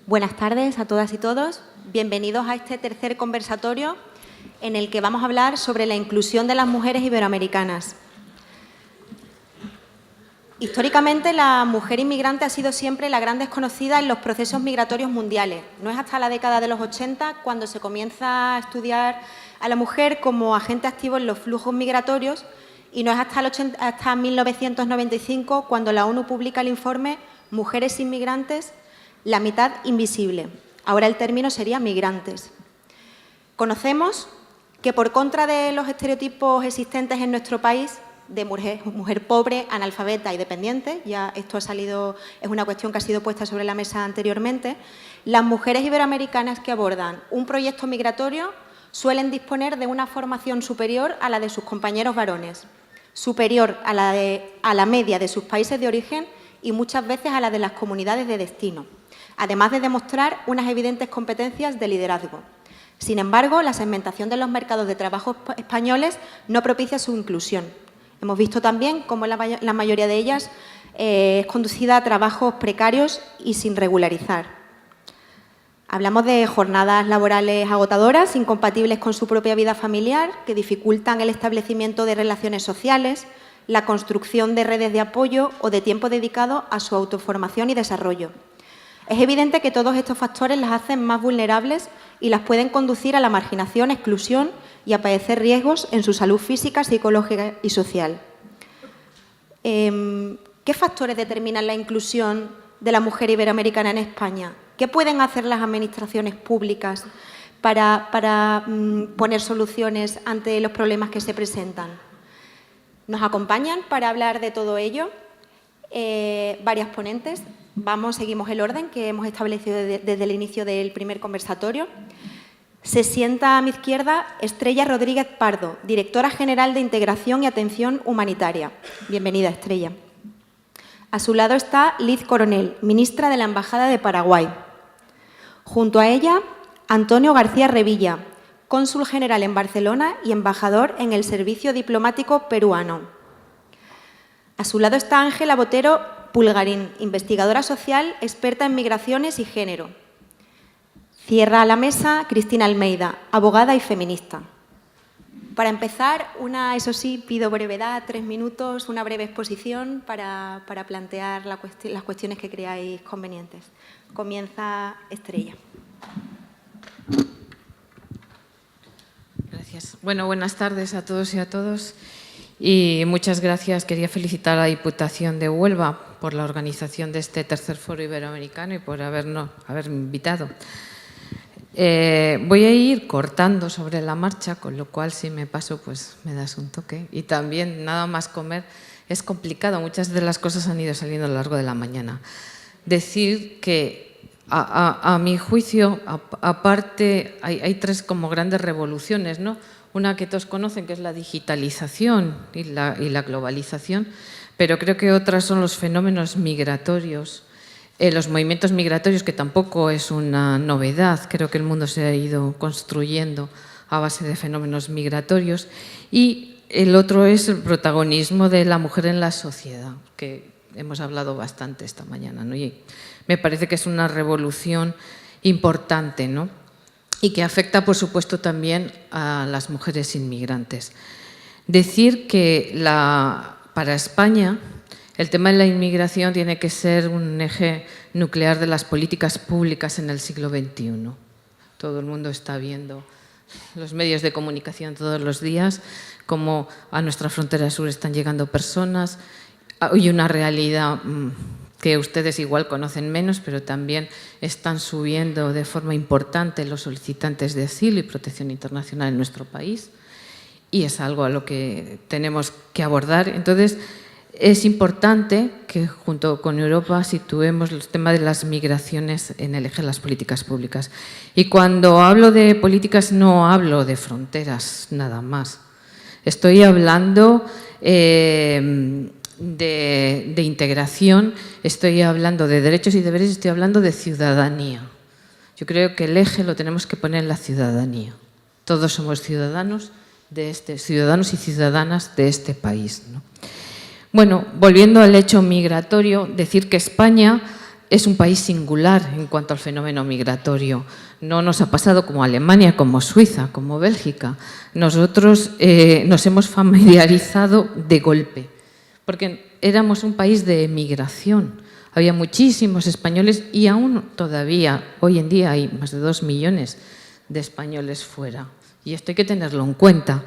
Buenas tardes a todas y todos. Bienvenidos a este tercer conversatorio en el que vamos a hablar sobre la inclusión de las mujeres iberoamericanas. Históricamente, la mujer inmigrante ha sido siempre la gran desconocida en los procesos migratorios mundiales. No es hasta la década de los 80 cuando se comienza a estudiar a la mujer como agente activo en los flujos migratorios y no es hasta 1995 cuando la ONU publica el informe Mujeres inmigrantes, la mitad invisible. Ahora el término sería migrantes. Conocemos que por contra de los estereotipos existentes en nuestro país, de mujer pobre, analfabeta y dependiente, ya esto es una cuestión que ha sido puesta sobre la mesa anteriormente, las mujeres iberoamericanas que abordan un proyecto migratorio suelen disponer de una formación superior a la de sus compañeros varones, superior a la media de sus países de origen y muchas veces a la de las comunidades de destino, además de demostrar unas evidentes competencias de liderazgo. Sin embargo, la segmentación de los mercados de trabajo españoles no propicia su inclusión. Hemos visto también cómo la mayoría de ellas es conducida a trabajos precarios y sin regularizar. Hablamos de jornadas laborales agotadoras, incompatibles con su propia vida familiar, que dificultan el establecimiento de relaciones sociales, la construcción de redes de apoyo o de tiempo dedicado a su autoformación y desarrollo. Es evidente que todos estos factores las hacen más vulnerables y las pueden conducir a la marginación, exclusión y a padecer riesgos en su salud física, psicológica y social. ¿Qué factores determinan la inclusión de la mujer iberoamericana en España? ¿Qué pueden hacer las administraciones públicas para poner soluciones ante los problemas que se presentan? Nos acompañan para hablar de todo ello varias ponentes. Seguimos el orden que hemos establecido desde el inicio del primer conversatorio. Se sienta a mi izquierda Estrella Rodríguez Pardo, Directora General de Integración y Atención Humanitaria. Bienvenida, Estrella. A su lado está Liz Coronel, Ministra de la Embajada de Paraguay. Junto a ella, Antonio García Revilla, Cónsul General en Barcelona y Embajador en el Servicio Diplomático Peruano. A su lado está Ángela Botero Pulgarín, investigadora social, experta en migraciones y género. Cierra a la mesa Cristina Almeida, abogada y feminista. Para empezar, eso sí, pido brevedad, 3 minutos, una breve exposición para plantear las cuestiones que creáis convenientes. Comienza Estrella. Gracias. Bueno, buenas tardes a todos y a todas. Y muchas gracias. Quería felicitar a la Diputación de Huelva por la organización de este tercer foro iberoamericano y por haberme invitado. Voy a ir cortando sobre la marcha, con lo cual si me paso pues me das un toque. Y también nada más comer es complicado, muchas de las cosas han ido saliendo a lo largo de la mañana. Decir que a mi juicio, aparte hay 3 como grandes revoluciones, ¿no? Una que todos conocen, que es la digitalización y la globalización, pero creo que otras son los fenómenos migratorios, los movimientos migratorios, que tampoco es una novedad. Creo que el mundo se ha ido construyendo a base de fenómenos migratorios. Y el otro es el protagonismo de la mujer en la sociedad, que hemos hablado bastante esta mañana, ¿no? Y me parece que es una revolución importante, ¿no? Y que afecta, por supuesto, también a las mujeres inmigrantes. Decir que para España el tema de la inmigración tiene que ser un eje nuclear de las políticas públicas en el siglo XXI. Todo el mundo está viendo los medios de comunicación todos los días, cómo a nuestra frontera sur están llegando personas. Hay una realidad que ustedes igual conocen menos, pero también están subiendo de forma importante los solicitantes de asilo y protección internacional en nuestro país, y es algo a lo que tenemos que abordar. Entonces, es importante que junto con Europa situemos el tema de las migraciones en el eje de las políticas públicas. Y cuando hablo de políticas no hablo de fronteras nada más. Estoy hablando de integración, estoy hablando de derechos y deberes, estoy hablando de ciudadanía. Yo creo que el eje lo tenemos que poner en la ciudadanía. Todos somos ciudadanos y ciudadanas de este país, ¿no? Bueno, volviendo al hecho migratorio, decir que España es un país singular en cuanto al fenómeno migratorio. No nos ha pasado como Alemania, como Suiza, como Bélgica. Nosotros nos hemos familiarizado de golpe, porque éramos un país de emigración. Había muchísimos españoles y aún todavía, hoy en día, hay más de 2 millones de españoles fuera. Y esto hay que tenerlo en cuenta.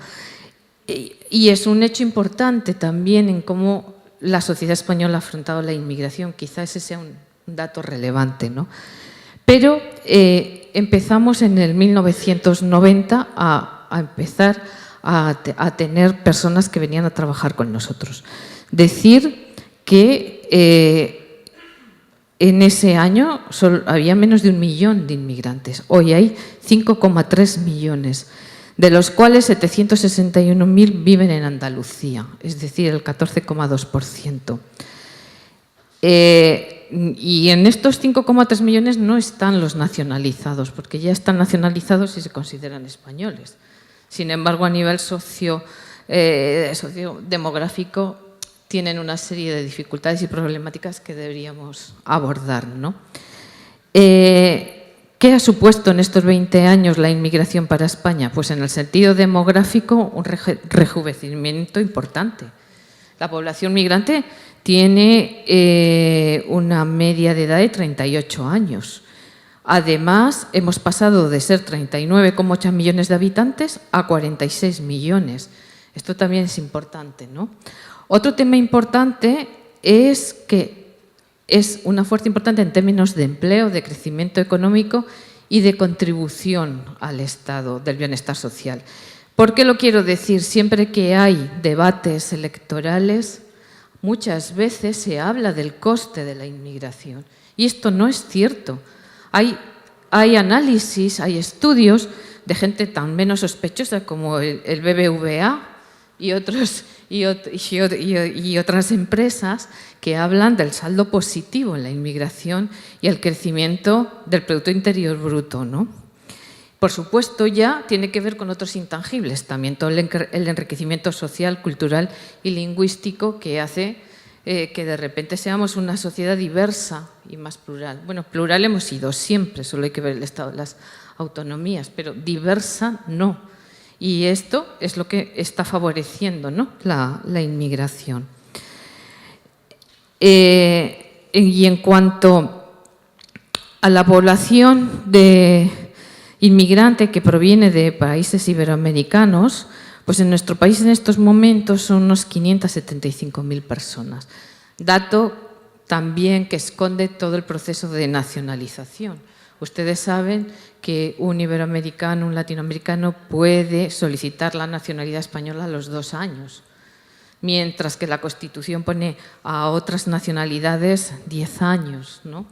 Y es un hecho importante también en cómo la sociedad española ha afrontado la inmigración. Quizás ese sea un dato relevante, ¿no? Pero empezamos en el 1990 a empezar a tener personas que venían a trabajar con nosotros. Decir que en ese año había menos de 1 millón de inmigrantes. Hoy hay 5,3 millones, de los cuales 761.000 viven en Andalucía, es decir, el 14,2%. Y en estos 5,3 millones no están los nacionalizados, porque ya están nacionalizados y se consideran españoles. Sin embargo, a nivel sociodemográfico tienen una serie de dificultades y problemáticas que deberíamos abordar, ¿no? ¿Qué ha supuesto en estos 20 años la inmigración para España? Pues en el sentido demográfico un rejuvenecimiento importante. La población migrante tiene una media de edad de 38 años. Además, hemos pasado de ser 39,8 millones de habitantes a 46 millones. Esto también es importante, ¿no? Otro tema importante es que es una fuerza importante en términos de empleo, de crecimiento económico y de contribución al Estado del bienestar social. ¿Por qué lo quiero decir? Siempre que hay debates electorales, muchas veces se habla del coste de la inmigración y esto no es cierto. Hay análisis, hay estudios de gente tan menos sospechosa como el BBVA y otras empresas que hablan del saldo positivo en la inmigración y el crecimiento del Producto Interior Bruto, ¿no? Por supuesto, ya tiene que ver con otros intangibles, también todo el enriquecimiento social, cultural y lingüístico que hace que de repente seamos una sociedad diversa y más plural. Bueno, plural hemos sido siempre, solo hay que ver el estado de las autonomías, pero diversa no. Y esto es lo que está favoreciendo, ¿no? la inmigración. Y en cuanto a la población de inmigrante que proviene de países iberoamericanos, pues en nuestro país en estos momentos son unos 575.000 personas. Dato también que esconde todo el proceso de nacionalización. Ustedes saben que un iberoamericano, un latinoamericano puede solicitar la nacionalidad española a los 2 años, mientras que la Constitución pone a otras nacionalidades 10 años, ¿no?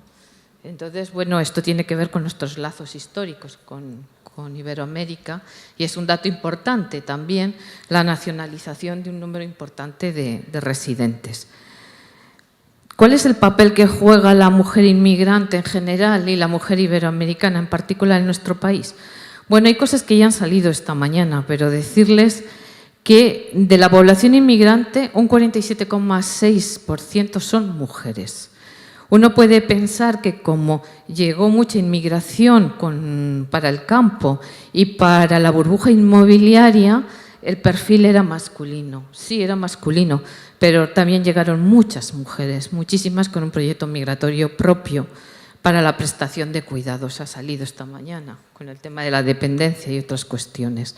Entonces, bueno, esto tiene que ver con nuestros lazos históricos con Iberoamérica y es un dato importante también la nacionalización de un número importante de residentes. ¿Cuál es el papel que juega la mujer inmigrante en general y la mujer iberoamericana en particular en nuestro país? Bueno, hay cosas que ya han salido esta mañana, pero decirles que de la población inmigrante un 47,6% son mujeres. Uno puede pensar que como llegó mucha inmigración para el campo y para la burbuja inmobiliaria, el perfil era masculino. Sí, era masculino, pero también llegaron muchas mujeres, muchísimas con un proyecto migratorio propio para la prestación de cuidados. Ha salido esta mañana con el tema de la dependencia y otras cuestiones.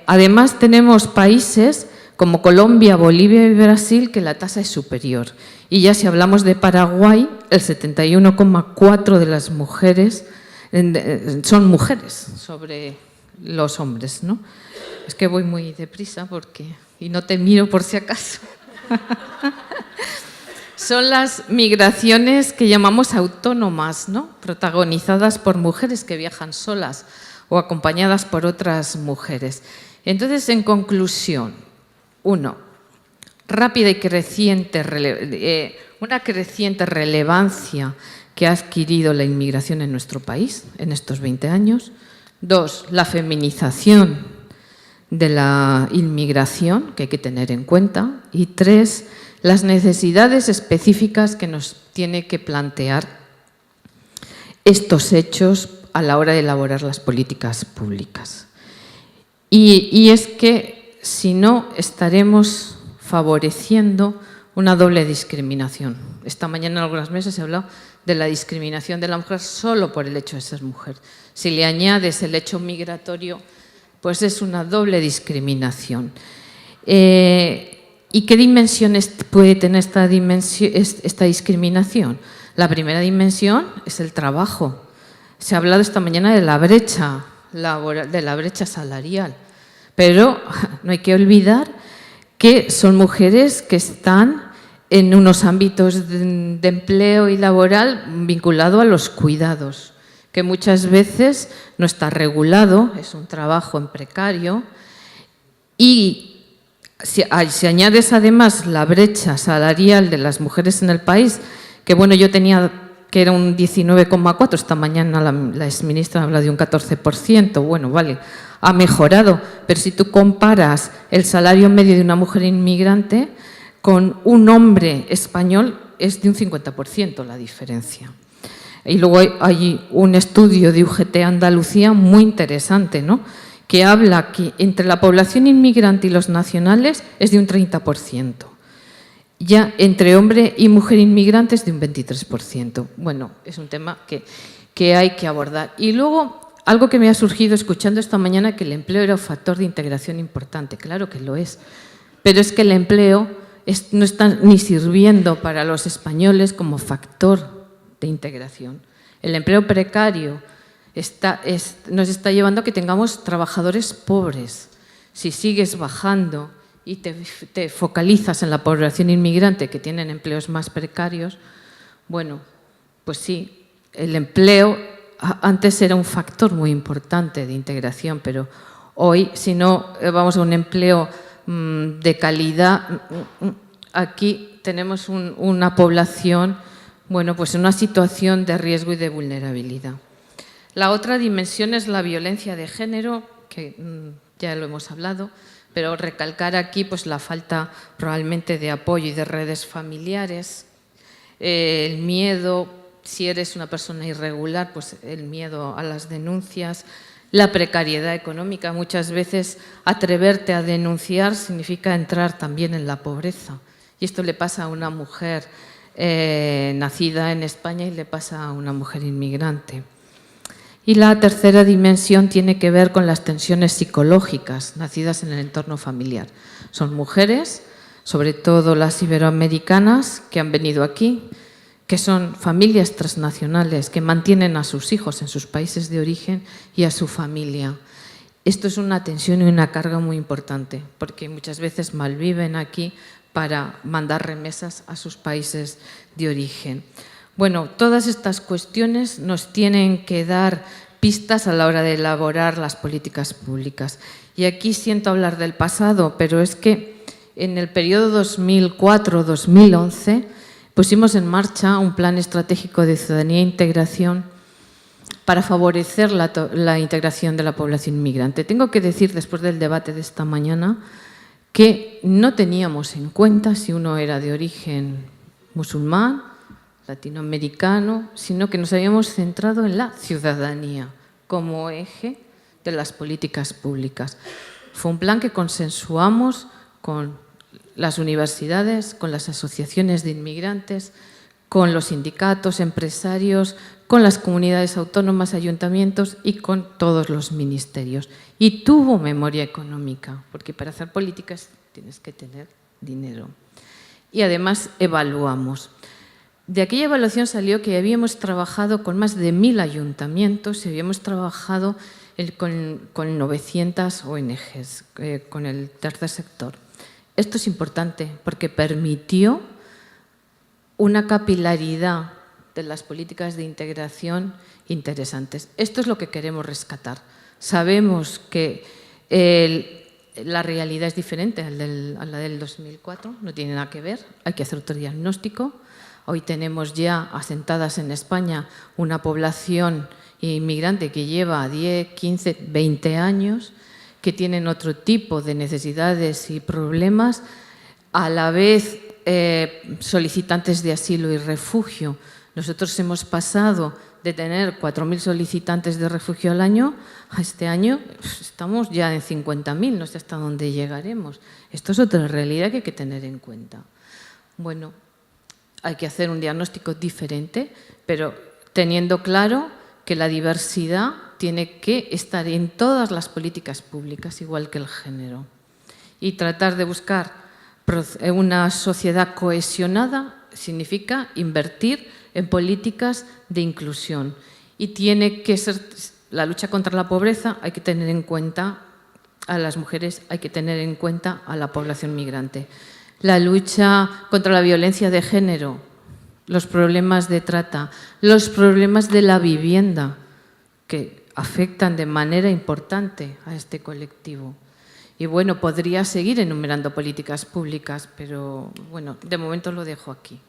Además, tenemos países como Colombia, Bolivia y Brasil que la tasa es superior. Y ya si hablamos de Paraguay, el 71,4% de las mujeres son mujeres sobre los hombres, ¿no? Es que voy muy deprisa y no te miro por si acaso. Son las migraciones que llamamos autónomas, ¿no? Protagonizadas por mujeres que viajan solas o acompañadas por otras mujeres. Entonces, en conclusión, 1. Rápida y una creciente relevancia que ha adquirido la inmigración en nuestro país en estos 20 años. 2. La feminización de la inmigración, que hay que tener en cuenta. Y 3. las necesidades específicas que nos tiene que plantear estos hechos a la hora de elaborar las políticas públicas. Y es que, si no, estaremos favoreciendo una doble discriminación. Esta mañana en algunas mesas se ha hablado de la discriminación de la mujer solo por el hecho de ser mujer. Si le añades el hecho migratorio, pues es una doble discriminación. ¿Y qué dimensiones puede tener esta discriminación? La primera dimensión es el trabajo. Se ha hablado esta mañana de la brecha laboral, de la brecha salarial, pero no hay que olvidar que son mujeres que están en unos ámbitos de empleo y laboral vinculado a los cuidados, que muchas veces no está regulado, es un trabajo en precario, y si añades además la brecha salarial de las mujeres en el país, que bueno, yo tenía que era un 19,4%, esta mañana la exministra habla de un 14%, bueno, vale, ha mejorado, pero si tú comparas el salario medio de una mujer inmigrante con un hombre español, es de un 50% la diferencia. Y luego hay un estudio de UGT Andalucía muy interesante, ¿no?, que habla que entre la población inmigrante y los nacionales es de un 30%. Ya entre hombre y mujer inmigrantes de un 23%. Bueno, es un tema que hay que abordar. Y luego, algo que me ha surgido escuchando esta mañana, que el empleo era un factor de integración importante. Claro que lo es, pero es que el empleo no está ni sirviendo para los españoles como factor de integración. El empleo precario nos está llevando a que tengamos trabajadores pobres. Si sigues bajando y te focalizas en la población inmigrante que tienen empleos más precarios, bueno, pues sí, el empleo antes era un factor muy importante de integración, pero hoy, si no vamos a un empleo de calidad, aquí tenemos una población, bueno, pues en una situación de riesgo y de vulnerabilidad. La otra dimensión es la violencia de género, que ya lo hemos hablado, pero recalcar aquí pues la falta probablemente de apoyo y de redes familiares, el miedo, si eres una persona irregular, pues el miedo a las denuncias, la precariedad económica. Muchas veces atreverte a denunciar significa entrar también en la pobreza. Y esto le pasa a una mujer nacida en España y le pasa a una mujer inmigrante. Y la tercera dimensión tiene que ver con las tensiones psicológicas nacidas en el entorno familiar. Son mujeres, sobre todo las iberoamericanas, que han venido aquí, que son familias transnacionales, que mantienen a sus hijos en sus países de origen y a su familia. Esto es una tensión y una carga muy importante, porque muchas veces malviven aquí para mandar remesas a sus países de origen. Bueno, todas estas cuestiones nos tienen que dar pistas a la hora de elaborar las políticas públicas. Y aquí siento hablar del pasado, pero es que en el periodo 2004-2011 pusimos en marcha un plan estratégico de ciudadanía e integración para favorecer la integración de la población inmigrante. Tengo que decir, después del debate de esta mañana, que no teníamos en cuenta si uno era de origen musulmán, latinoamericano, sino que nos habíamos centrado en la ciudadanía como eje de las políticas públicas. Fue un plan que consensuamos con las universidades, con las asociaciones de inmigrantes, con los sindicatos, empresarios, con las comunidades autónomas, ayuntamientos y con todos los ministerios. Y tuvo memoria económica, porque para hacer políticas tienes que tener dinero. Y además evaluamos. De aquella evaluación salió que habíamos trabajado con más de 1000 ayuntamientos y habíamos trabajado con 900 ONGs, con el tercer sector. Esto es importante porque permitió una capilaridad de las políticas de integración interesantes. Esto es lo que queremos rescatar. Sabemos que la realidad es diferente a la del 2004, no tiene nada que ver, hay que hacer otro diagnóstico. Hoy tenemos ya asentadas en España una población inmigrante que lleva 10, 15, 20 años, que tienen otro tipo de necesidades y problemas. A la vez solicitantes de asilo y refugio. Nosotros hemos pasado de tener 4.000 solicitantes de refugio al año a este año estamos ya en 50.000, no sé hasta dónde llegaremos. Esto es otra realidad que hay que tener en cuenta. Bueno, hay que hacer un diagnóstico diferente, pero teniendo claro que la diversidad tiene que estar en todas las políticas públicas, igual que el género. Y tratar de buscar una sociedad cohesionada significa invertir en políticas de inclusión. Y tiene que ser la lucha contra la pobreza, hay que tener en cuenta a las mujeres, hay que tener en cuenta a la población migrante. La lucha contra la violencia de género, los problemas de trata, los problemas de la vivienda, que afectan de manera importante a este colectivo. Y bueno, podría seguir enumerando políticas públicas, pero bueno, de momento lo dejo aquí.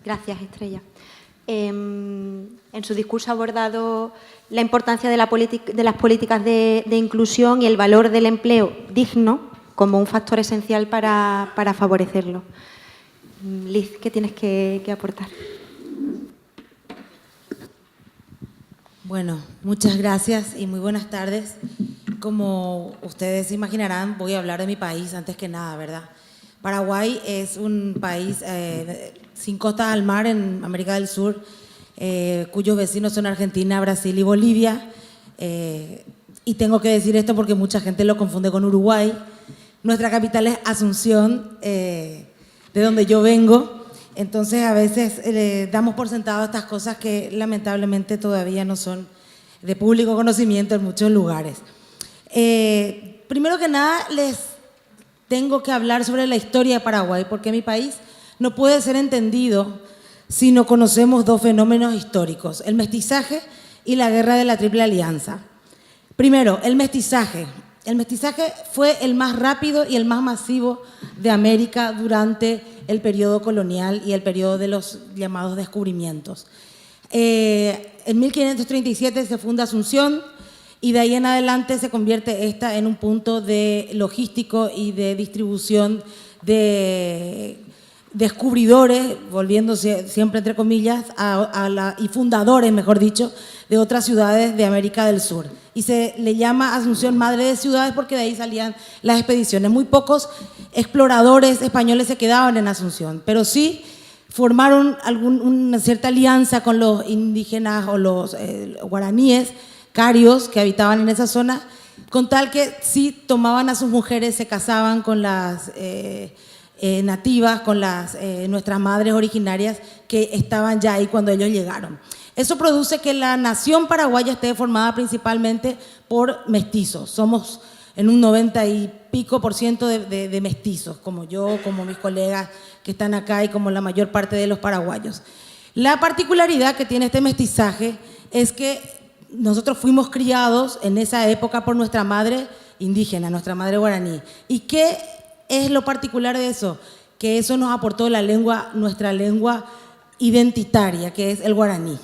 Gracias, Estrella. En su discurso ha abordado la importancia de las políticas de inclusión y el valor del empleo digno como un factor esencial para favorecerlo. Liz, ¿qué tienes que aportar? Bueno, muchas gracias y muy buenas tardes. Como ustedes se imaginarán, voy a hablar de mi país antes que nada, ¿verdad? Paraguay es un país sin costas al mar en América del Sur, cuyos vecinos son Argentina, Brasil y Bolivia. Y tengo que decir esto porque mucha gente lo confunde con Uruguay. Nuestra capital es Asunción, de donde yo vengo. Entonces, a veces damos por sentado estas cosas que lamentablemente todavía no son de público conocimiento en muchos lugares. Primero que nada, les tengo que hablar sobre la historia de Paraguay, porque mi país no puede ser entendido si no conocemos dos fenómenos históricos, el mestizaje y la guerra de la Triple Alianza. Primero, el mestizaje. El mestizaje fue el más rápido y el más masivo de América durante el periodo colonial y el periodo de los llamados descubrimientos. En 1537 se funda Asunción y de ahí en adelante se convierte esta en un punto de logístico y de distribución de descubridores, volviéndose siempre entre comillas, y fundadores, mejor dicho, de otras ciudades de América del Sur. Y se le llama Asunción madre de ciudades porque de ahí salían las expediciones. Muy pocos exploradores españoles se quedaban en Asunción, pero sí formaron una cierta alianza con los indígenas o los guaraníes, carios, que habitaban en esa zona, con tal que sí tomaban a sus mujeres, se casaban con las nativas, con nuestras madres originarias que estaban ya ahí cuando ellos llegaron. Eso produce que la nación paraguaya esté formada principalmente por mestizos. Somos en un 90 y pico % de mestizos, como yo, como mis colegas que están acá y como la mayor parte de los paraguayos. La particularidad que tiene este mestizaje es que nosotros fuimos criados en esa época por nuestra madre indígena, nuestra madre guaraní. ¿Y qué es lo particular de eso? Que eso nos aportó la lengua, nuestra lengua identitaria, que es el guaraní.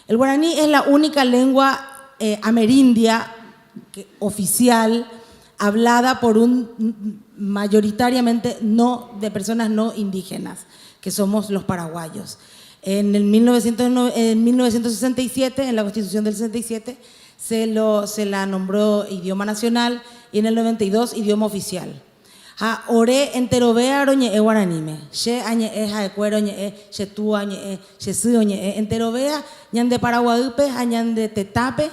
El guaraní es la única lengua amerindia oficial hablada por mayoritariamente de personas no indígenas, que somos los paraguayos. En 1967, en la Constitución del 67, se la nombró idioma nacional y en el 92 idioma oficial. Ore enterovea roñe e guaranime, she añe e jaecuero ñe she tu añe she su ñe enterovea ñan de Paraguayupe añan de Tetape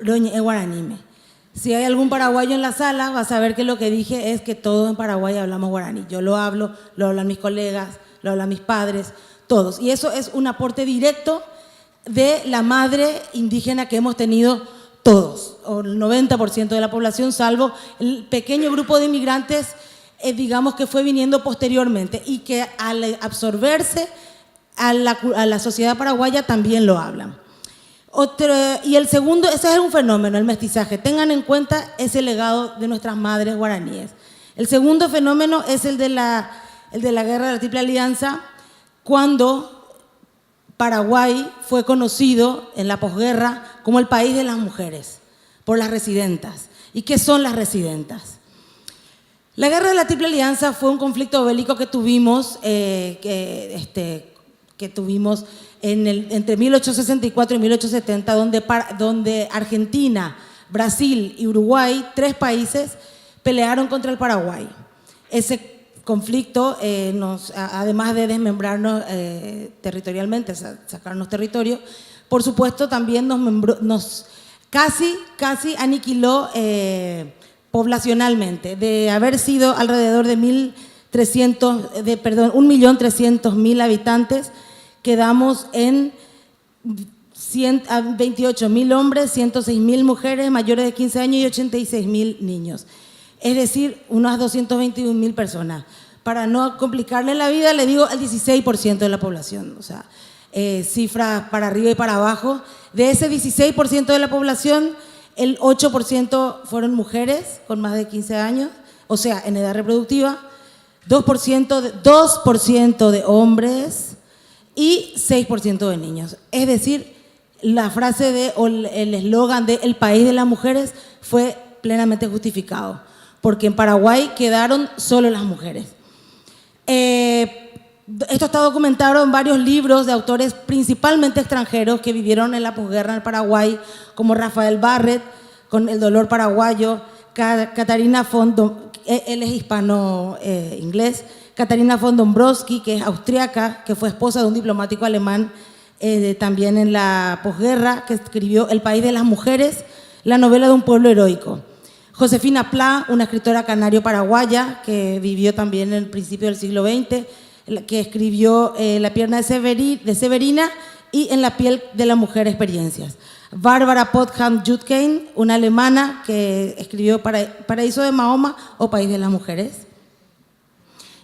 roñe e guaranime. Si hay algún paraguayo en la sala, va a saber que lo que dije es que todos en Paraguay hablamos guaraní. Yo lo hablan mis colegas, lo hablan mis padres, todos. Y eso es un aporte directo de la madre indígena que hemos tenido todos, o el 90% de la población, salvo el pequeño grupo de inmigrantes, digamos que fue viniendo posteriormente y que al absorberse a la sociedad paraguaya también lo hablan. Y el segundo, ese es un fenómeno, el mestizaje. Tengan en cuenta ese legado de nuestras madres guaraníes. El segundo fenómeno es el de la guerra de la Triple Alianza, cuando Paraguay fue conocido en la posguerra como el país de las mujeres, por las residentas. ¿Y qué son las residentas? La Guerra de la Triple Alianza fue un conflicto bélico que tuvimos, entre 1864 y 1870, donde Argentina, Brasil y Uruguay, 3 países, pelearon contra el Paraguay. Ese conflicto, además de desmembrarnos territorialmente, sacarnos territorio, por supuesto también nos casi aniquiló poblacionalmente. De haber sido alrededor de 1.300.000 habitantes, quedamos en 28.000 hombres, 106.000 mujeres mayores de 15 años y 86.000 niños. Es decir, unas 221.000 personas. Para no complicarle la vida, le digo el 16% de la población. O sea, cifras para arriba y para abajo. De ese 16% de la población, el 8% fueron mujeres con más de 15 años, o sea, en edad reproductiva, 2% de hombres y 6% de niños. Es decir, la frase el eslogan de "el país de las mujeres" fue plenamente justificado, porque en Paraguay quedaron solo las mujeres. Esto está documentado en varios libros de autores principalmente extranjeros que vivieron en la posguerra en Paraguay, como Rafael Barrett, con El dolor paraguayo, Catarina él es hispano-inglés, Catarina von Dombrowski, que es austriaca, que fue esposa de un diplomático alemán también en la posguerra, que escribió El país de las mujeres, la novela de un pueblo heroico. Josefina Pla, una escritora canario-paraguaya que vivió también en el principio del siglo XX, que escribió La pierna de Severina y En la piel de la mujer experiencias. Bárbara Potham Judkine, una alemana que escribió Paraíso de Mahoma o País de las mujeres.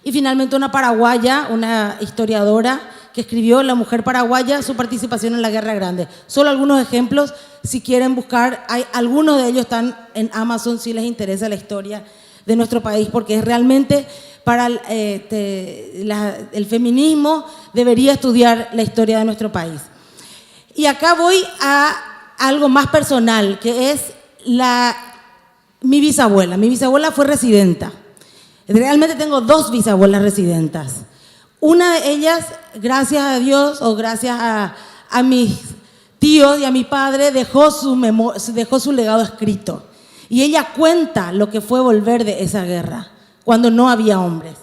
Y finalmente una paraguaya, una historiadora que escribió La mujer paraguaya, su participación en la Guerra Grande. Solo algunos ejemplos, si quieren buscar, algunos de ellos están en Amazon si les interesa la historia de nuestro país, porque es realmente para el feminismo debería estudiar la historia de nuestro país. Y acá voy a algo más personal, que es mi bisabuela. Mi bisabuela fue residenta. Realmente tengo 2 bisabuelas residentas. Una de ellas, gracias a Dios o gracias a mis tíos y a mi padre, dejó su legado escrito. Y ella cuenta lo que fue volver de esa guerra, cuando no había hombres.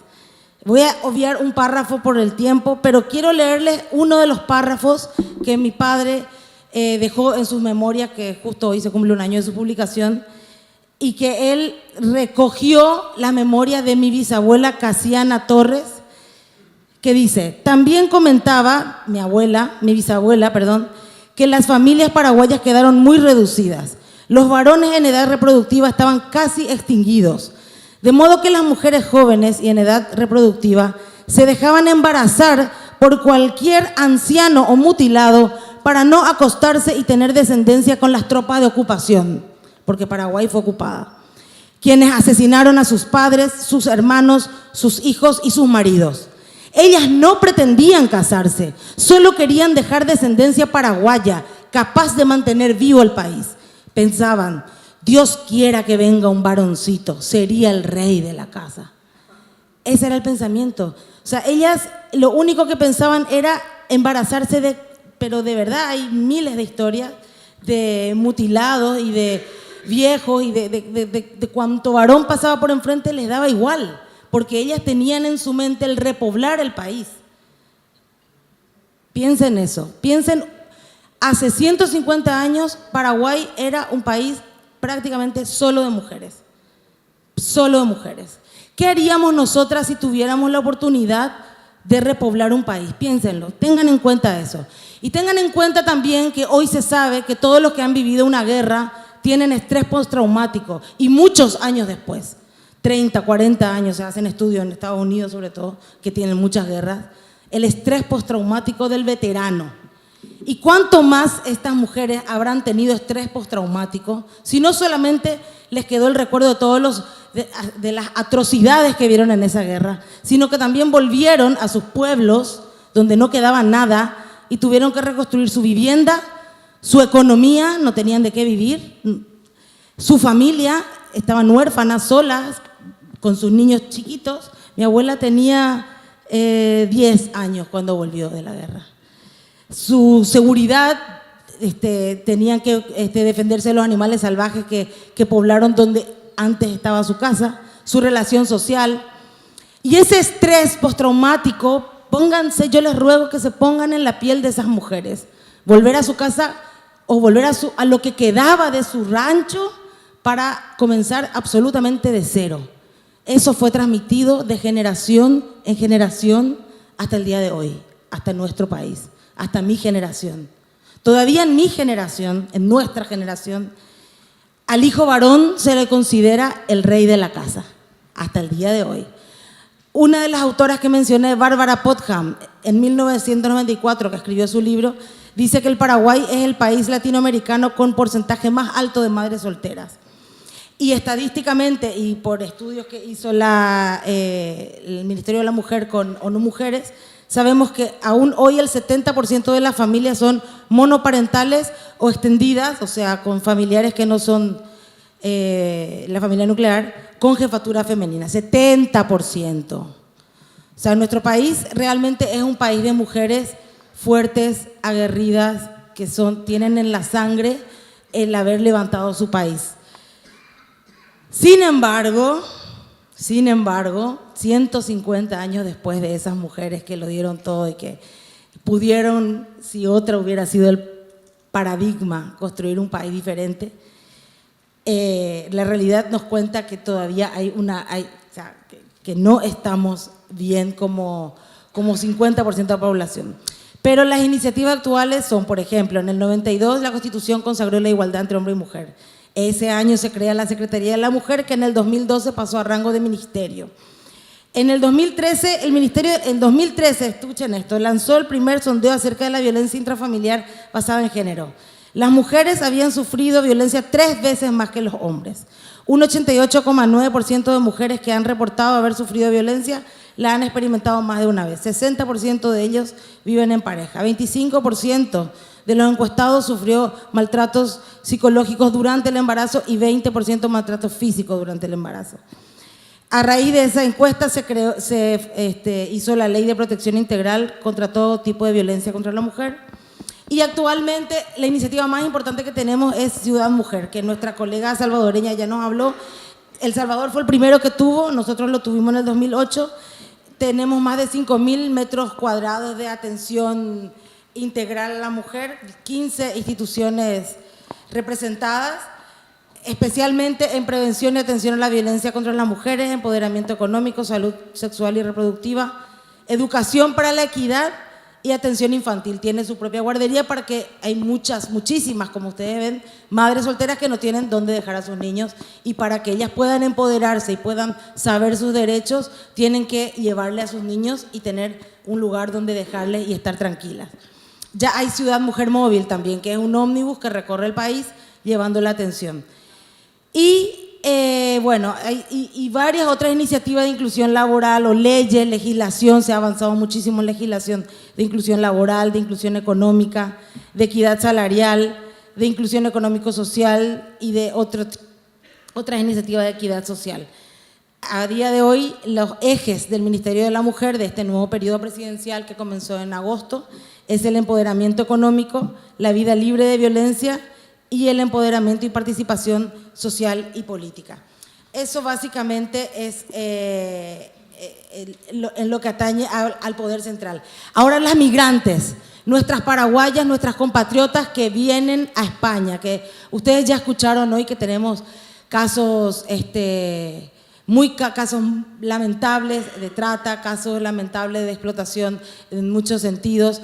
Voy a obviar un párrafo por el tiempo, pero quiero leerles uno de los párrafos que mi padre dejó en sus memorias, que justo hoy se cumple un año de su publicación, y que él recogió la memoria de mi bisabuela Casiana Torres, que dice: también comentaba mi bisabuela, que las familias paraguayas quedaron muy reducidas. Los varones en edad reproductiva estaban casi extinguidos, de modo que las mujeres jóvenes y en edad reproductiva se dejaban embarazar por cualquier anciano o mutilado para no acostarse y tener descendencia con las tropas de ocupación, porque Paraguay fue ocupada, quienes asesinaron a sus padres, sus hermanos, sus hijos y sus maridos. Ellas no pretendían casarse, solo querían dejar descendencia paraguaya, capaz de mantener vivo el país. Pensaban: Dios quiera que venga un varoncito, sería el rey de la casa. Ese era el pensamiento. O sea, ellas lo único que pensaban era embarazarse pero de verdad hay miles de historias de mutilados y de viejos y de cuanto varón pasaba por enfrente les daba igual, porque ellas tenían en su mente el repoblar el país. Piensen eso, piensen, hace 150 años Paraguay era un país prácticamente solo de mujeres, solo de mujeres. ¿Qué haríamos nosotras si tuviéramos la oportunidad de repoblar un país? Piénsenlo, tengan en cuenta eso. Y tengan en cuenta también que hoy se sabe que todos los que han vivido una guerra tienen estrés postraumático y muchos años después, 30, 40 años, se hacen estudios en Estados Unidos sobre todo, que tienen muchas guerras, el estrés postraumático del veterano. ¿Y cuánto más estas mujeres habrán tenido estrés postraumático si no solamente les quedó el recuerdo de todos de las atrocidades que vieron en esa guerra, sino que también volvieron a sus pueblos donde no quedaba nada y tuvieron que reconstruir su vivienda, su economía, no tenían de qué vivir, su familia, estaban huérfanas, solas, con sus niños chiquitos. Mi abuela tenía 10 años cuando volvió de la guerra. Su seguridad, tenían que defenderse de los animales salvajes que poblaron donde antes estaba su casa, su relación social. Y ese estrés postraumático, pónganse, yo les ruego que se pongan en la piel de esas mujeres. Volver a su casa o volver a lo que quedaba de su rancho para comenzar absolutamente de cero. Eso fue transmitido de generación en generación hasta el día de hoy, hasta nuestro país, hasta mi generación. Todavía en mi generación, en nuestra generación, al hijo varón se le considera el rey de la casa, hasta el día de hoy. Una de las autoras que mencioné, Bárbara Potham, en 1994, que escribió su libro, dice que el Paraguay es el país latinoamericano con porcentaje más alto de madres solteras. Y estadísticamente, y por estudios que hizo el Ministerio de la Mujer con ONU Mujeres, sabemos que aún hoy el 70% de las familias son monoparentales o extendidas, o sea, con familiares que no son la familia nuclear, con jefatura femenina, 70%. O sea, nuestro país realmente es un país de mujeres fuertes, aguerridas, que tienen en la sangre el haber levantado su país. Sin embargo, 150 años después de esas mujeres que lo dieron todo y que pudieron, si otra hubiera sido el paradigma, construir un país diferente, la realidad nos cuenta que todavía que no estamos bien como 50% de la población. Pero las iniciativas actuales son, por ejemplo, en el 92 la Constitución consagró la igualdad entre hombre y mujer. Ese año se crea la Secretaría de la Mujer, que en el 2012 pasó a rango de ministerio. En el 2013, el ministerio, escuchen esto, lanzó el primer sondeo acerca de la violencia intrafamiliar basada en género. Las mujeres habían sufrido violencia 3 veces más que los hombres. Un 88,9% de mujeres que han reportado haber sufrido violencia la han experimentado más de una vez. 60% de ellos viven en pareja. 25% de los encuestados sufrió maltratos psicológicos durante el embarazo y 20% maltratos físicos durante el embarazo. A raíz de esa encuesta se hizo la Ley de Protección Integral contra todo tipo de violencia contra la mujer. Y actualmente la iniciativa más importante que tenemos es Ciudad Mujer, que nuestra colega salvadoreña ya nos habló. El Salvador fue el primero que tuvo, nosotros lo tuvimos en el 2008. Tenemos más de 5.000 metros cuadrados de atención integral a la mujer, 15 instituciones representadas, especialmente en prevención y atención a la violencia contra las mujeres, empoderamiento económico, salud sexual y reproductiva, educación para la equidad y atención infantil. Tiene su propia guardería para que hay muchísimas, como ustedes ven, madres solteras que no tienen dónde dejar a sus niños, y para que ellas puedan empoderarse y puedan saber sus derechos, tienen que llevarle a sus niños y tener un lugar donde dejarles y estar tranquilas. Ya hay Ciudad Mujer Móvil también, que es un ómnibus que recorre el país llevando la atención. Y bueno, hay varias otras iniciativas de inclusión laboral o leyes, legislación, se ha avanzado muchísimo en legislación de inclusión laboral, de inclusión económica, de equidad salarial, de inclusión económico-social y de otras iniciativas de equidad social. A día de hoy, los ejes del Ministerio de la Mujer de este nuevo periodo presidencial que comenzó en agosto es el empoderamiento económico, la vida libre de violencia y el empoderamiento y participación social y política. Eso básicamente es en lo que atañe al poder central. Ahora las migrantes, nuestras paraguayas, nuestras compatriotas que vienen a España, que ustedes ya escucharon hoy que tenemos casos casos lamentables de trata, casos lamentables de explotación en muchos sentidos.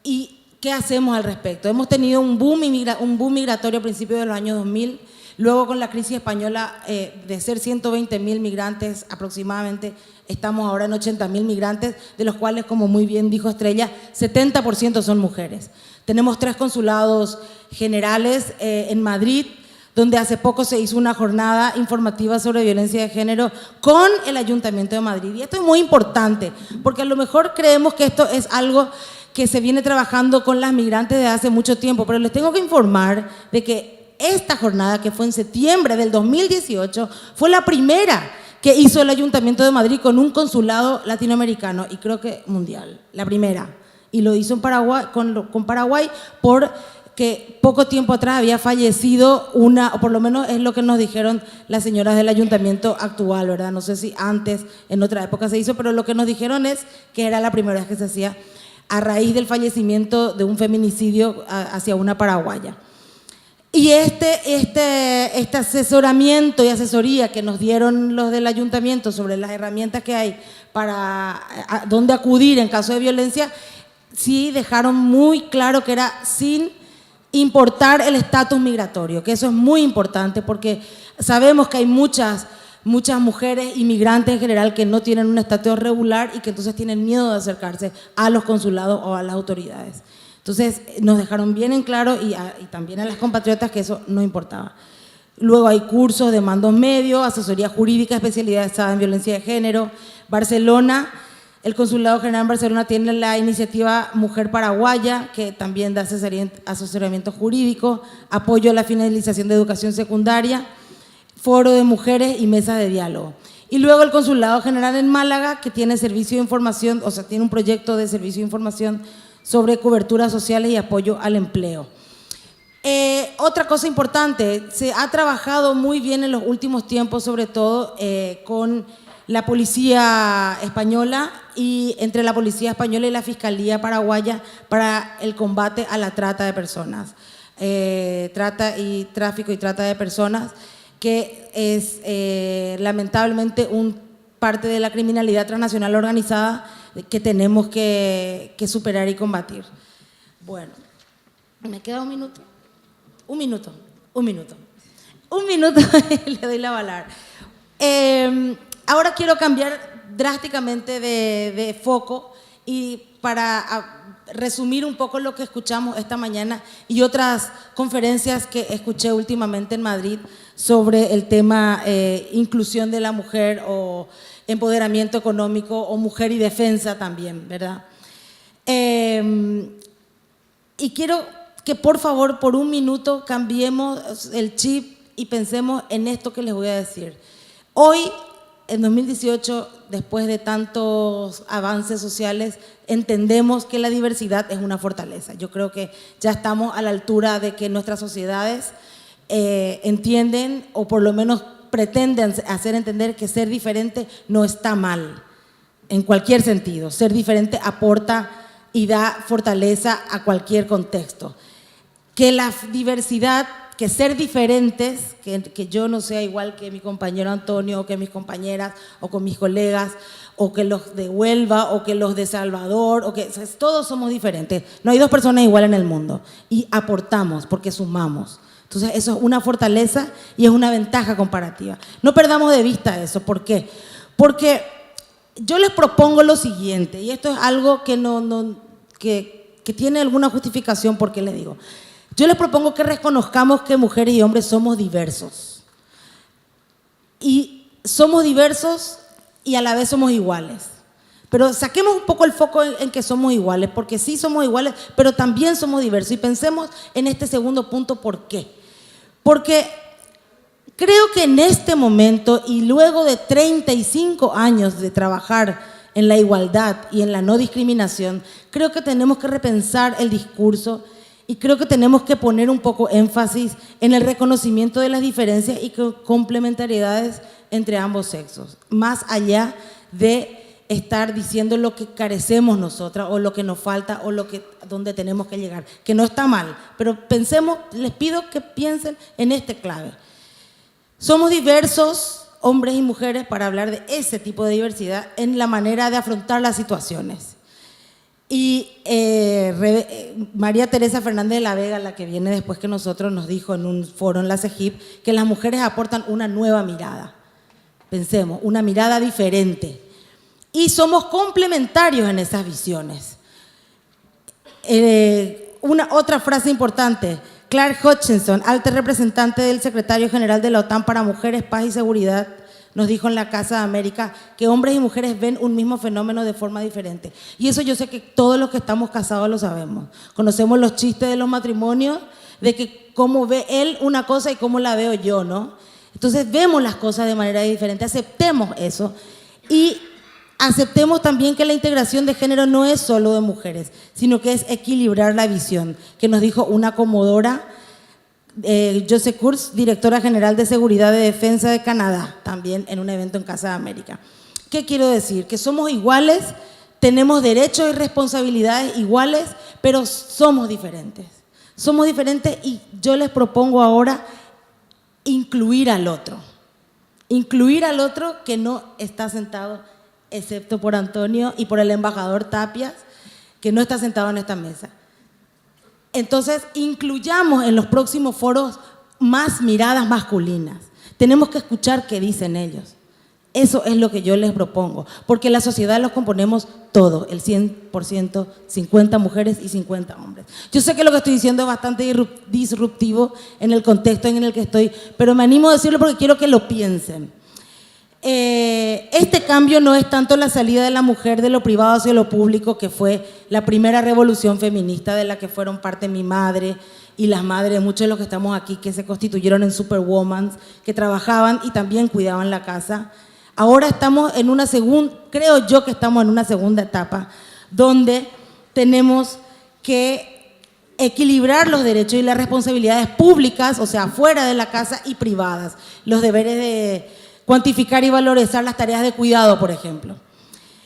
¿Y qué hacemos al respecto? Hemos tenido un boom migratorio a principios de los años 2000, luego con la crisis española de ser 120.000 migrantes aproximadamente, estamos ahora en 80.000 migrantes, de los cuales, como muy bien dijo Estrella, 70% son mujeres. Tenemos 3 consulados generales en Madrid, donde hace poco se hizo una jornada informativa sobre violencia de género con el Ayuntamiento de Madrid. Y esto es muy importante, porque a lo mejor creemos que esto es algo que se viene trabajando con las migrantes desde hace mucho tiempo, pero les tengo que informar de que esta jornada, que fue en septiembre del 2018, fue la primera que hizo el Ayuntamiento de Madrid con un consulado latinoamericano y creo que mundial, la primera. Y lo hizo en Paraguay, con Paraguay porque poco tiempo atrás había fallecido una, o por lo menos es lo que nos dijeron las señoras del ayuntamiento actual, ¿verdad? No sé si antes, en otra época se hizo, pero lo que nos dijeron es que era la primera vez que se hacía a raíz del fallecimiento de un feminicidio hacia una paraguaya. Y este asesoramiento y asesoría que nos dieron los del ayuntamiento sobre las herramientas que hay para dónde acudir en caso de violencia, sí dejaron muy claro que era sin importar el estatus migratorio, que eso es muy importante porque sabemos que hay muchas mujeres inmigrantes en general que no tienen un estatus regular y que entonces tienen miedo de acercarse a los consulados o a las autoridades. Entonces nos dejaron bien en claro y también a las compatriotas que eso no importaba. Luego hay cursos de mandos medios, asesoría jurídica especializada en violencia de género. Barcelona, el Consulado General en Barcelona tiene la iniciativa Mujer Paraguaya, que también da asesoramiento jurídico, apoyo a la finalización de educación secundaria, foro de mujeres y mesas de diálogo. Y luego el Consulado General en Málaga, que tiene servicio de información, o sea, tiene un proyecto de servicio de información sobre coberturas sociales y apoyo al empleo. Otra cosa importante, se ha trabajado muy bien en los últimos tiempos, sobre todo con la policía española y entre la policía española y la Fiscalía paraguaya para el combate a la trata de personas, tráfico y trata de personas, que es lamentablemente parte de la criminalidad transnacional organizada que tenemos que superar y combatir. Bueno, ¿me queda un minuto? Un minuto le doy la palabra. Ahora quiero cambiar drásticamente de foco y para resumir un poco lo que escuchamos esta mañana y otras conferencias que escuché últimamente en Madrid sobre el tema inclusión de la mujer o empoderamiento económico o mujer y defensa también, ¿verdad? Y quiero que por favor por un minuto cambiemos el chip y pensemos en esto que les voy a decir. Hoy, en 2018, después de tantos avances sociales, entendemos que la diversidad es una fortaleza. Yo creo que ya estamos a la altura de que nuestras sociedades entienden o por lo menos pretenden hacer entender que ser diferente no está mal, en cualquier sentido. Ser diferente aporta y da fortaleza a cualquier contexto. Que la diversidad, que ser diferentes, que yo no sea igual que mi compañero Antonio, o que mis compañeras, o con mis colegas, o que los de Huelva, o que los de Salvador, o todos somos diferentes. No hay dos personas iguales en el mundo y aportamos porque sumamos. Entonces eso es una fortaleza y es una ventaja comparativa. No perdamos de vista eso. ¿Por qué? Porque yo les propongo lo siguiente, y esto es algo que tiene alguna justificación por qué les digo. Yo les propongo que reconozcamos que mujeres y hombres somos diversos. Y somos diversos y a la vez somos iguales. Pero saquemos un poco el foco en que somos iguales, porque sí somos iguales, pero también somos diversos. Y pensemos en este segundo punto, ¿por qué? Porque creo que en este momento y luego de 35 años de trabajar en la igualdad y en la no discriminación, creo que tenemos que repensar el discurso y creo que tenemos que poner un poco énfasis en el reconocimiento de las diferencias y complementariedades entre ambos sexos, más allá de estar diciendo lo que carecemos nosotras o lo que nos falta o donde tenemos que llegar, que no está mal, pero pensemos, les pido que piensen en este clave. Somos diversos, hombres y mujeres, para hablar de ese tipo de diversidad en la manera de afrontar las situaciones. Y María Teresa Fernández de la Vega, la que viene después que nosotros, nos dijo en un foro en la CEGIP que las mujeres aportan una nueva mirada. Pensemos, una mirada diferente. Y somos complementarios en esas visiones. Otra frase importante, Clark Hutchinson, alto representante del secretario general de la OTAN para Mujeres, Paz y Seguridad, nos dijo en la Casa de América que hombres y mujeres ven un mismo fenómeno de forma diferente. Y eso yo sé que todos los que estamos casados lo sabemos. Conocemos los chistes de los matrimonios, de que cómo ve él una cosa y cómo la veo yo, ¿no? Entonces vemos las cosas de manera diferente, aceptemos eso y aceptemos también que la integración de género no es solo de mujeres, sino que es equilibrar la visión, que nos dijo una comodora, José Kurz, directora general de Seguridad de Defensa de Canadá, también en un evento en Casa de América. ¿Qué quiero decir? Que somos iguales, tenemos derechos y responsabilidades iguales, pero somos diferentes. Somos diferentes y yo les propongo ahora incluir al otro. Incluir al otro que no está sentado, excepto por Antonio y por el embajador Tapias, que no está sentado en esta mesa. Entonces, incluyamos en los próximos foros más miradas masculinas. Tenemos que escuchar qué dicen ellos. Eso es lo que yo les propongo, porque la sociedad los componemos todos, el 100%, 50 mujeres y 50 hombres. Yo sé que lo que estoy diciendo es bastante disruptivo en el contexto en el que estoy, pero me animo a decirlo porque quiero que lo piensen. Este cambio no es tanto la salida de la mujer de lo privado hacia lo público, que fue la primera revolución feminista de la que fueron parte mi madre y las madres de muchos de los que estamos aquí, que se constituyeron en superwoman, que trabajaban y también cuidaban la casa. Ahora estamos en una segunda, creo yo que estamos en una segunda etapa, donde tenemos que equilibrar los derechos y las responsabilidades públicas, o sea, fuera de la casa, y privadas. Los deberes de cuantificar y valorizar las tareas de cuidado, por ejemplo.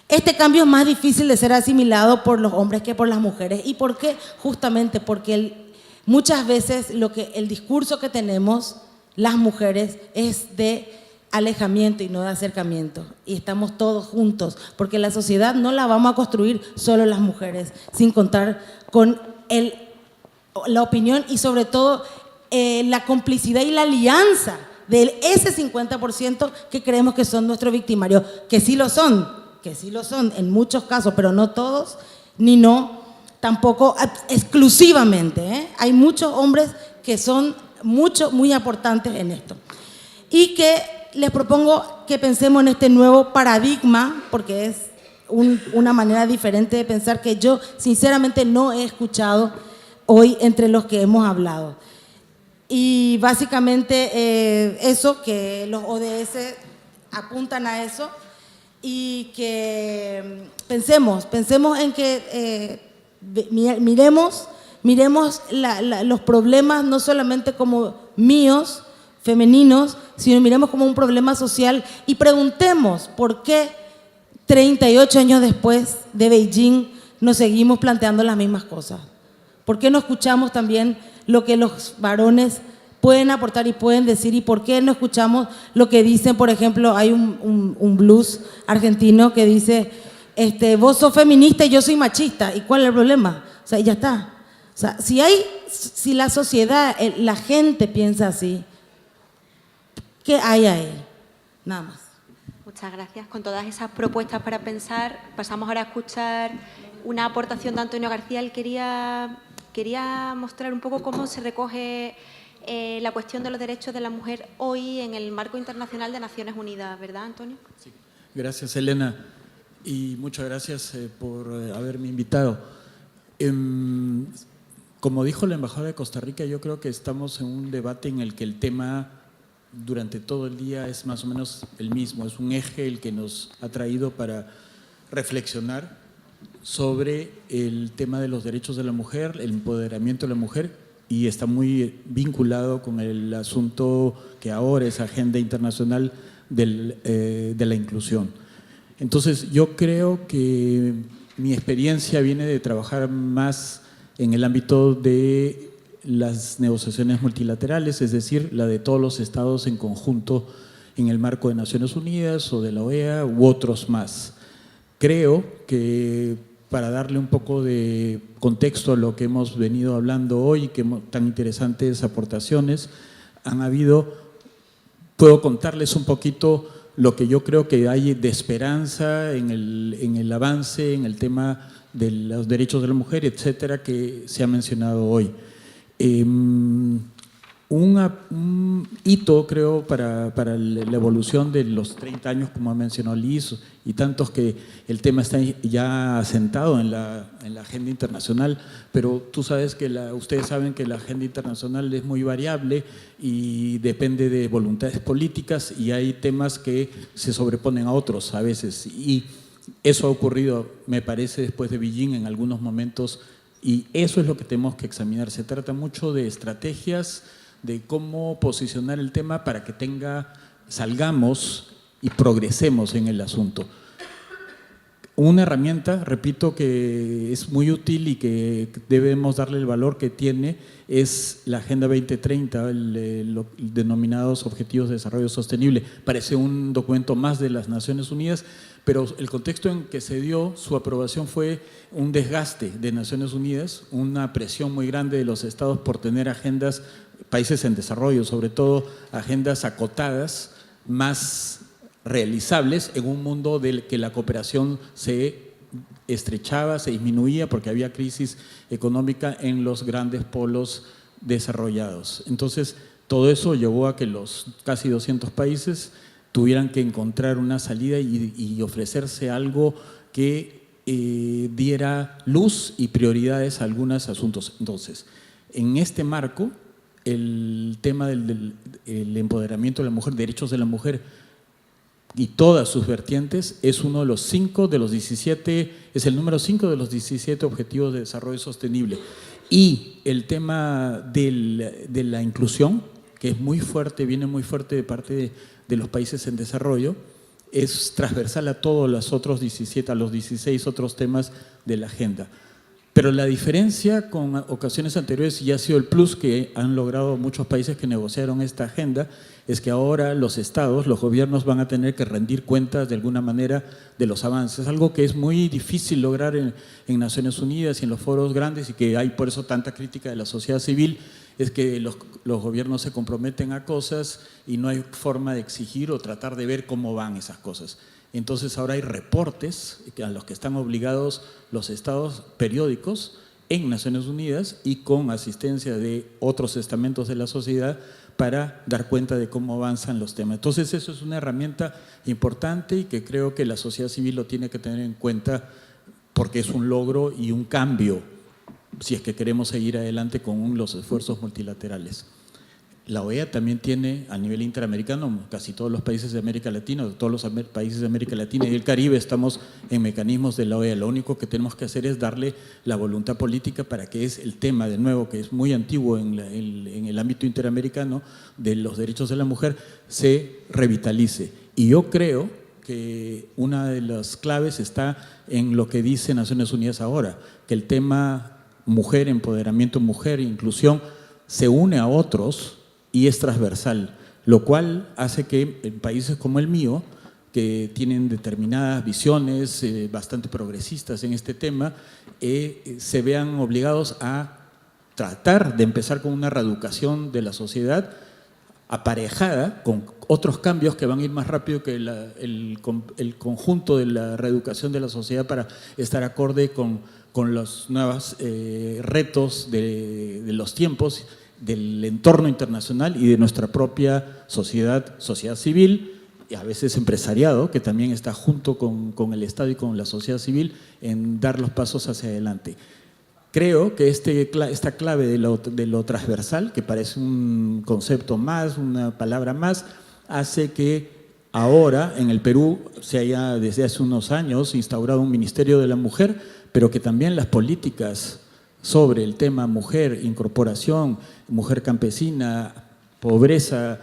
Este cambio es más difícil de ser asimilado por los hombres que por las mujeres. ¿Y por qué? Justamente porque muchas veces el discurso que tenemos las mujeres es de alejamiento y no de acercamiento, y estamos todos juntos, porque la sociedad no la vamos a construir solo las mujeres, sin contar con la opinión y sobre todo la complicidad y la alianza de ese 50% que creemos que son nuestros victimarios, que sí lo son en muchos casos, pero no todos, ni tampoco exclusivamente, ¿eh? Hay muchos hombres que son muy aportantes en esto. Y que les propongo que pensemos en este nuevo paradigma, porque es una manera diferente de pensar que yo sinceramente no he escuchado hoy entre los que hemos hablado. Y básicamente eso, que los ODS apuntan a eso y que pensemos en que miremos los problemas no solamente como míos, femeninos, sino miremos como un problema social y preguntemos por qué 38 años después de Beijing nos seguimos planteando las mismas cosas. ¿Por qué no escuchamos también lo que los varones pueden aportar y pueden decir? ¿Y por qué no escuchamos lo que dicen? Por ejemplo, hay un blues argentino que dice, vos sos feminista y yo soy machista. ¿Y cuál es el problema? O sea, ya está. O sea, si la sociedad, la gente piensa así, ¿qué hay ahí? Nada más. Muchas gracias. Con todas esas propuestas para pensar, pasamos ahora a escuchar una aportación de Antonio García. Él quería mostrar un poco cómo se recoge la cuestión de los derechos de la mujer hoy en el marco internacional de Naciones Unidas, ¿verdad, Antonio? Sí. Gracias, Elena, y muchas gracias por haberme invitado. Como dijo la embajadora de Costa Rica, yo creo que estamos en un debate en el que el tema durante todo el día es más o menos el mismo, es un eje el que nos ha traído para reflexionar sobre el tema de los derechos de la mujer, el empoderamiento de la mujer, y está muy vinculado con el asunto que ahora es agenda internacional de la inclusión. Entonces, yo creo que mi experiencia viene de trabajar más en el ámbito de las negociaciones multilaterales, es decir, la de todos los estados en conjunto en el marco de Naciones Unidas o de la OEA u otros más. Creo que para darle un poco de contexto a lo que hemos venido hablando hoy, que tan interesantes aportaciones han habido, puedo contarles un poquito lo que yo creo que hay de esperanza en el avance, en el tema de los derechos de la mujer, etcétera, que se ha mencionado hoy. un hito, creo, para la evolución de los 30 años, como ha mencionado Liz, y tantos que el tema está ya asentado en la agenda internacional, pero tú sabes que ustedes saben que la agenda internacional es muy variable y depende de voluntades políticas y hay temas que se sobreponen a otros a veces. Y eso ha ocurrido, me parece, después de Beijing en algunos momentos y eso es lo que tenemos que examinar. Se trata mucho de estrategias, de cómo posicionar el tema para que salgamos y progresemos en el asunto. Una herramienta, repito, que es muy útil y que debemos darle el valor que tiene es la Agenda 2030, los denominados Objetivos de Desarrollo Sostenible. Parece un documento más de las Naciones Unidas, pero el contexto en que se dio su aprobación fue un desgaste de Naciones Unidas, una presión muy grande de los estados por tener agendas, países en desarrollo, sobre todo agendas acotadas, más realizables en un mundo del que la cooperación se estrechaba, se disminuía porque había crisis económica en los grandes polos desarrollados. Entonces, todo eso llevó a que los casi 200 países tuvieran que encontrar una salida y ofrecerse algo que diera luz y prioridades a algunos asuntos. Entonces, en este marco, el tema del empoderamiento de la mujer, derechos de la mujer y todas sus vertientes es uno de los 5 de los 17, es el número 5 de los 17 Objetivos de Desarrollo Sostenible. Y el tema de la inclusión, que es muy fuerte, viene muy fuerte de parte de los países en desarrollo, es transversal a todos los otros 17, a los 16 otros temas de la agenda. Pero la diferencia con ocasiones anteriores, y ha sido el plus que han logrado muchos países que negociaron esta agenda, es que ahora los estados, los gobiernos van a tener que rendir cuentas de alguna manera de los avances, algo que es muy difícil lograr en Naciones Unidas y en los foros grandes y que hay por eso tanta crítica de la sociedad civil, es que los gobiernos se comprometen a cosas y no hay forma de exigir o tratar de ver cómo van esas cosas. Entonces ahora hay reportes a los que están obligados los estados periódicos en Naciones Unidas y con asistencia de otros estamentos de la sociedad para dar cuenta de cómo avanzan los temas. Entonces eso es una herramienta importante y que creo que la sociedad civil lo tiene que tener en cuenta porque es un logro y un cambio si es que queremos seguir adelante con los esfuerzos multilaterales. La OEA también tiene a nivel interamericano, casi todos los países de América Latina, todos los países de América Latina y el Caribe estamos en mecanismos de la OEA. Lo único que tenemos que hacer es darle la voluntad política para que es el tema, de nuevo, que es muy antiguo en el ámbito interamericano de los derechos de la mujer, se revitalice. Y yo creo que una de las claves está en lo que dice Naciones Unidas ahora, que el tema mujer, empoderamiento, mujer, inclusión, se une a otros y es transversal, lo cual hace que en países como el mío, que tienen determinadas visiones bastante progresistas en este tema, se vean obligados a tratar de empezar con una reeducación de la sociedad aparejada con otros cambios que van a ir más rápido que el conjunto de la reeducación de la sociedad para estar acorde con los nuevos retos de los tiempos, del entorno internacional y de nuestra propia sociedad civil y a veces empresariado, que también está junto con el Estado y con la sociedad civil en dar los pasos hacia adelante. Creo que esta clave de lo transversal, que parece un concepto más, una palabra más, hace que ahora en el Perú se haya desde hace unos años instaurado un Ministerio de la Mujer, pero que también las políticas sobre el tema mujer, incorporación, mujer campesina, pobreza,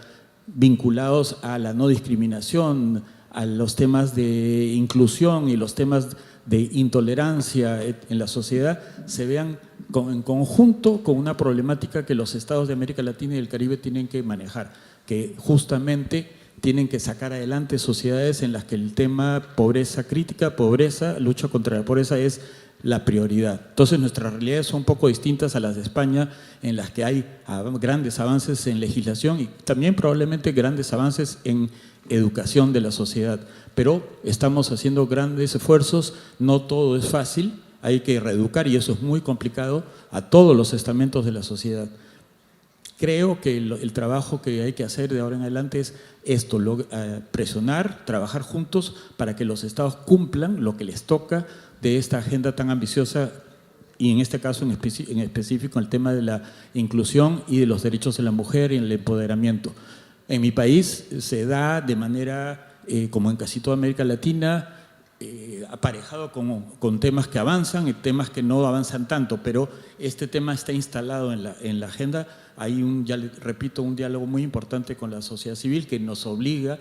vinculados a la no discriminación, a los temas de inclusión y los temas de intolerancia en la sociedad, se vean en conjunto con una problemática que los estados de América Latina y del Caribe tienen que manejar, que justamente tienen que sacar adelante sociedades en las que el tema pobreza crítica, pobreza, lucha contra la pobreza es la prioridad. Entonces nuestras realidades son un poco distintas a las de España, en las que hay grandes avances en legislación y también probablemente grandes avances en educación de la sociedad. Pero estamos haciendo grandes esfuerzos, no todo es fácil, hay que reeducar y eso es muy complicado a todos los estamentos de la sociedad. creo que el trabajo que hay que hacer de ahora en adelante es esto, presionar, trabajar juntos para que los estados cumplan lo que les toca de esta agenda tan ambiciosa y en este caso en específico el tema de la inclusión y de los derechos de la mujer y el empoderamiento. En mi país se da de manera, como en casi toda América Latina, aparejado con temas que avanzan y temas que no avanzan tanto, pero este tema está instalado en la agenda. Hay ya les repito, un diálogo muy importante con la sociedad civil que les obliga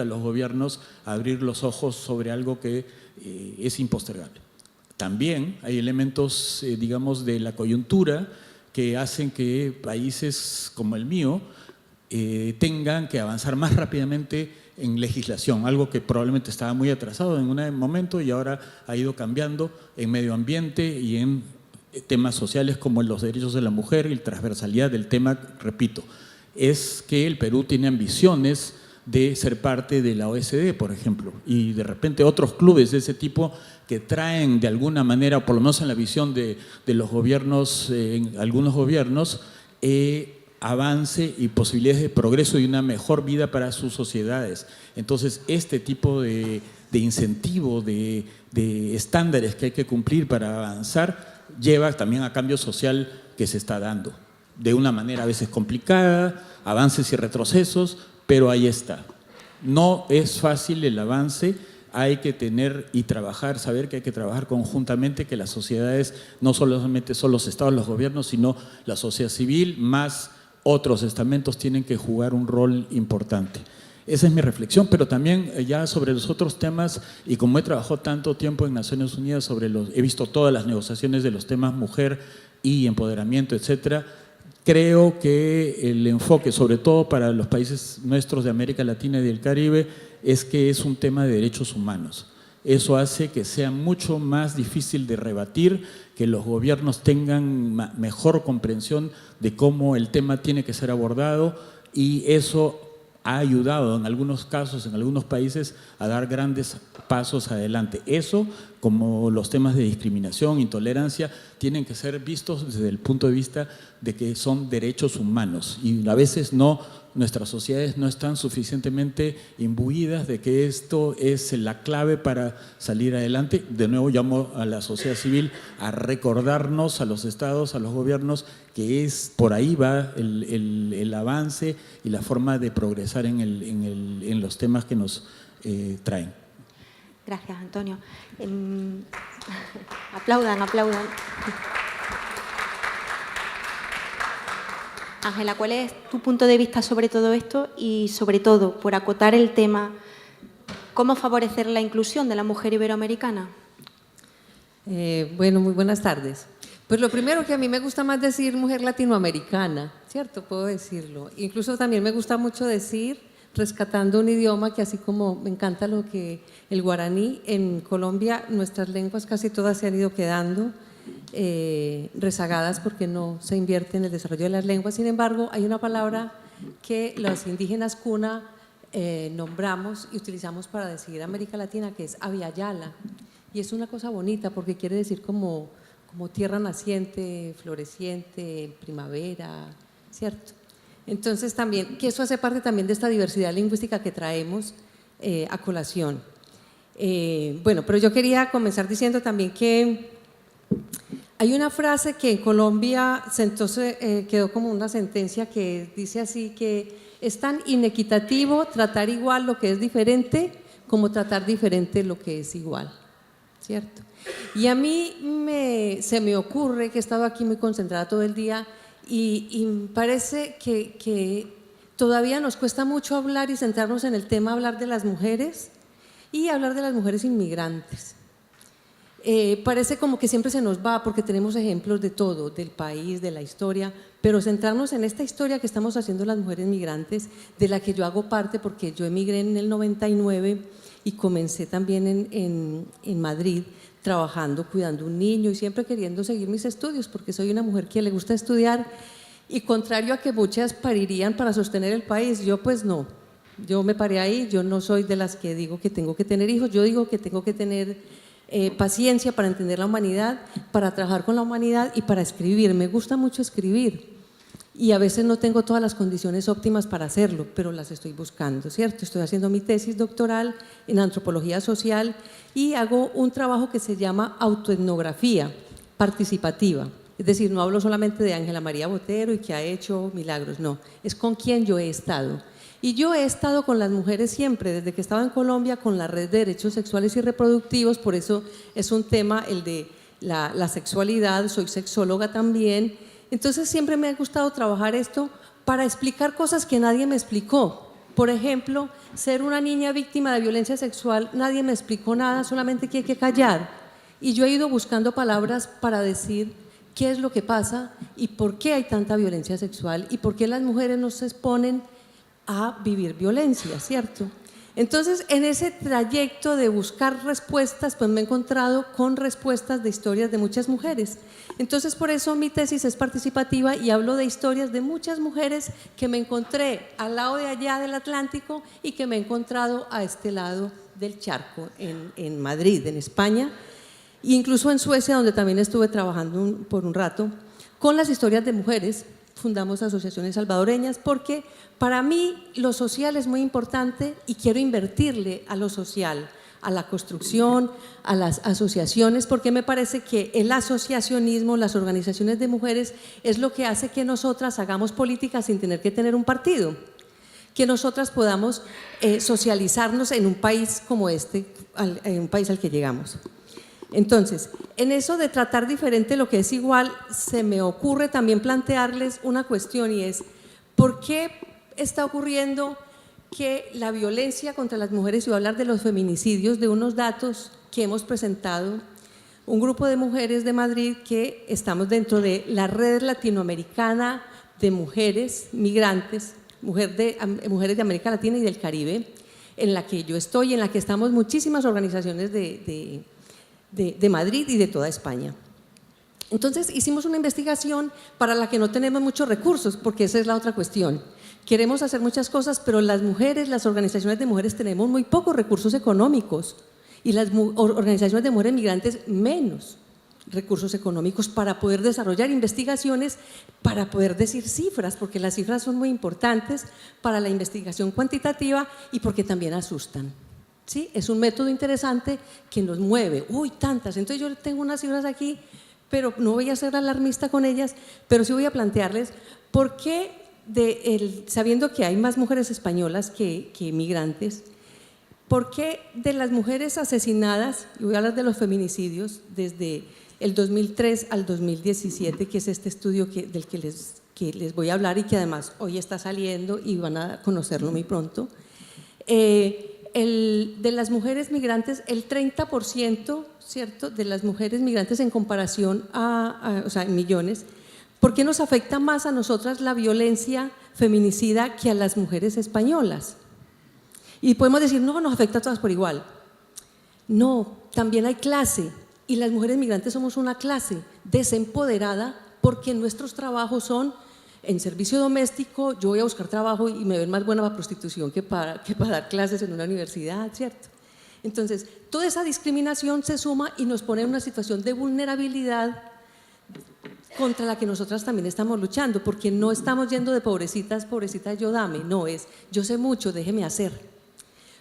a los gobiernos a abrir los ojos sobre algo que es impostergable. También hay elementos, digamos, de la coyuntura que hacen que países como el mío tengan que avanzar más rápidamente en legislación, algo que probablemente estaba muy atrasado en un momento y ahora ha ido cambiando en medio ambiente y en temas sociales como los derechos de la mujer y la transversalidad del tema, repito, es que el Perú tiene ambiciones de ser parte de la OSD, por ejemplo, y de repente otros clubes de ese tipo que traen de alguna manera, o por lo menos en la visión de los gobiernos, en algunos gobiernos, avance y posibilidades de progreso y una mejor vida para sus sociedades. Entonces, este tipo de incentivo, de estándares que hay que cumplir para avanzar, lleva también a cambio social que se está dando. De una manera a veces complicada, avances y retrocesos, pero ahí está. No es fácil el avance, hay que tener y trabajar, saber que hay que trabajar conjuntamente, que las sociedades, no solamente son los estados, los gobiernos, sino la sociedad civil, más otros estamentos tienen que jugar un rol importante. Esa es mi reflexión, pero también ya sobre los otros temas, y como he trabajado tanto tiempo en Naciones Unidas, he visto todas las negociaciones de los temas mujer y empoderamiento, etcétera, creo que el enfoque, sobre todo para los países nuestros de América Latina y del Caribe, es que es un tema de derechos humanos. Eso hace que sea mucho más difícil de rebatir, que los gobiernos tengan mejor comprensión de cómo el tema tiene que ser abordado, y eso ha ayudado en algunos casos, en algunos países, a dar grandes pasos adelante. Eso, como los temas de discriminación, intolerancia, tienen que ser vistos desde el punto de vista de que son derechos humanos, y a veces nuestras sociedades no están suficientemente imbuidas de que esto es la clave para salir adelante. De nuevo llamo a la sociedad civil a recordarnos, a los estados, a los gobiernos, que por ahí va el avance y la forma de progresar en los temas que nos traen. Gracias, Antonio. Aplaudan. Ángela, ¿cuál es tu punto de vista sobre todo esto? Y sobre todo, por acotar el tema, ¿cómo favorecer la inclusión de la mujer iberoamericana? Bueno, muy buenas tardes. Pues lo primero, que a mí me gusta más decir mujer latinoamericana, ¿cierto? Puedo decirlo. Incluso también me gusta mucho decir, rescatando un idioma que, así como me encanta el guaraní, en Colombia nuestras lenguas casi todas se han ido quedando rezagadas porque no se invierte en el desarrollo de las lenguas. Sin embargo, hay una palabra que los indígenas cuna nombramos y utilizamos para decir América Latina, que es aviala, y es una cosa bonita porque quiere decir como tierra naciente, floreciente, primavera, ¿cierto? Entonces también, que eso hace parte también de esta diversidad lingüística que traemos a colación. Bueno, pero yo quería comenzar diciendo también que hay una frase que en Colombia quedó como una sentencia que dice así, que es tan inequitativo tratar igual lo que es diferente como tratar diferente lo que es igual, ¿cierto? Y a mí se me ocurre, que he estado aquí muy concentrada todo el día, y parece que todavía nos cuesta mucho hablar y centrarnos en el tema, hablar de las mujeres y hablar de las mujeres inmigrantes. Parece como que siempre se nos va porque tenemos ejemplos de todo, del país, de la historia, pero centrarnos en esta historia que estamos haciendo las mujeres migrantes, de la que yo hago parte porque yo emigré en el 99 y comencé también en Madrid, trabajando, cuidando un niño y siempre queriendo seguir mis estudios porque soy una mujer que le gusta estudiar, y contrario a que muchas parirían para sostener el país, yo pues no, yo me paré ahí. Yo no soy de las que digo que tengo que tener hijos, yo digo que tengo que tener paciencia para entender la humanidad, para trabajar con la humanidad y para escribir. Me gusta mucho escribir y a veces no tengo todas las condiciones óptimas para hacerlo, pero las estoy buscando, ¿cierto? Estoy haciendo mi tesis doctoral en antropología social y hago un trabajo que se llama autoetnografía participativa. Es decir, no hablo solamente de Ángela María Botero y que ha hecho milagros, no, es con quien yo he estado. Y yo he estado con las mujeres siempre, desde que estaba en Colombia, con la Red de Derechos Sexuales y Reproductivos, por eso es un tema el de la sexualidad, soy sexóloga también. Entonces siempre me ha gustado trabajar esto para explicar cosas que nadie me explicó. Por ejemplo, ser una niña víctima de violencia sexual, nadie me explicó nada, solamente que hay que callar. Y yo he ido buscando palabras para decir qué es lo que pasa y por qué hay tanta violencia sexual y por qué las mujeres no se exponen a vivir violencia, ¿cierto? Entonces, en ese trayecto de buscar respuestas, pues me he encontrado con respuestas de historias de muchas mujeres. Entonces, por eso mi tesis es participativa y hablo de historias de muchas mujeres que me encontré al lado de allá del Atlántico y que me he encontrado a este lado del charco, en Madrid, en España, e incluso en Suecia, donde también estuve trabajando por un rato, con las historias de mujeres. Fundamos asociaciones salvadoreñas porque para mí lo social es muy importante y quiero invertirle a lo social, a la construcción, a las asociaciones, porque me parece que el asociacionismo, las organizaciones de mujeres, es lo que hace que nosotras hagamos política sin tener que tener un partido, que nosotras podamos socializarnos en un país como este, en un país al que llegamos. Entonces, en eso de tratar diferente lo que es igual, se me ocurre también plantearles una cuestión y es, ¿por qué está ocurriendo que la violencia contra las mujeres, y voy a hablar de los feminicidios, de unos datos que hemos presentado, un grupo de mujeres de Madrid que estamos dentro de la Red Latinoamericana de Mujeres Migrantes, mujeres de América Latina y del Caribe, en la que yo estoy, en la que estamos muchísimas organizaciones de Madrid y de toda España. Entonces hicimos una investigación para la que no tenemos muchos recursos, porque esa es la otra cuestión. Queremos hacer muchas cosas, pero las mujeres, las organizaciones de mujeres tenemos muy pocos recursos económicos y las organizaciones de mujeres migrantes menos recursos económicos para poder desarrollar investigaciones, para poder decir cifras, porque las cifras son muy importantes para la investigación cuantitativa y porque también asustan. ¿Sí? Es un método interesante que nos mueve. ¡Uy, tantas! Entonces yo tengo unas cifras aquí, pero no voy a ser alarmista con ellas, pero sí voy a plantearles por qué, sabiendo que hay más mujeres españolas que migrantes, por qué de las mujeres asesinadas, y voy a hablar de los feminicidios, desde el 2003 al 2017, que es este estudio del que les voy a hablar y que además hoy está saliendo y van a conocerlo muy pronto, de las mujeres migrantes, el 30%, ¿cierto?, de las mujeres migrantes en comparación o sea, en millones, ¿por qué nos afecta más a nosotras la violencia feminicida que a las mujeres españolas? Y podemos decir, no, nos afecta a todas por igual. No, también hay clase, y las mujeres migrantes somos una clase desempoderada porque nuestros trabajos son en servicio doméstico. Yo voy a buscar trabajo y me ven más buena para prostitución que para dar clases en una universidad, ¿cierto? Entonces, toda esa discriminación se suma y nos pone en una situación de vulnerabilidad contra la que nosotras también estamos luchando, porque no estamos yendo de pobrecitas, pobrecitas yo dame, no, es yo sé mucho, déjeme hacer.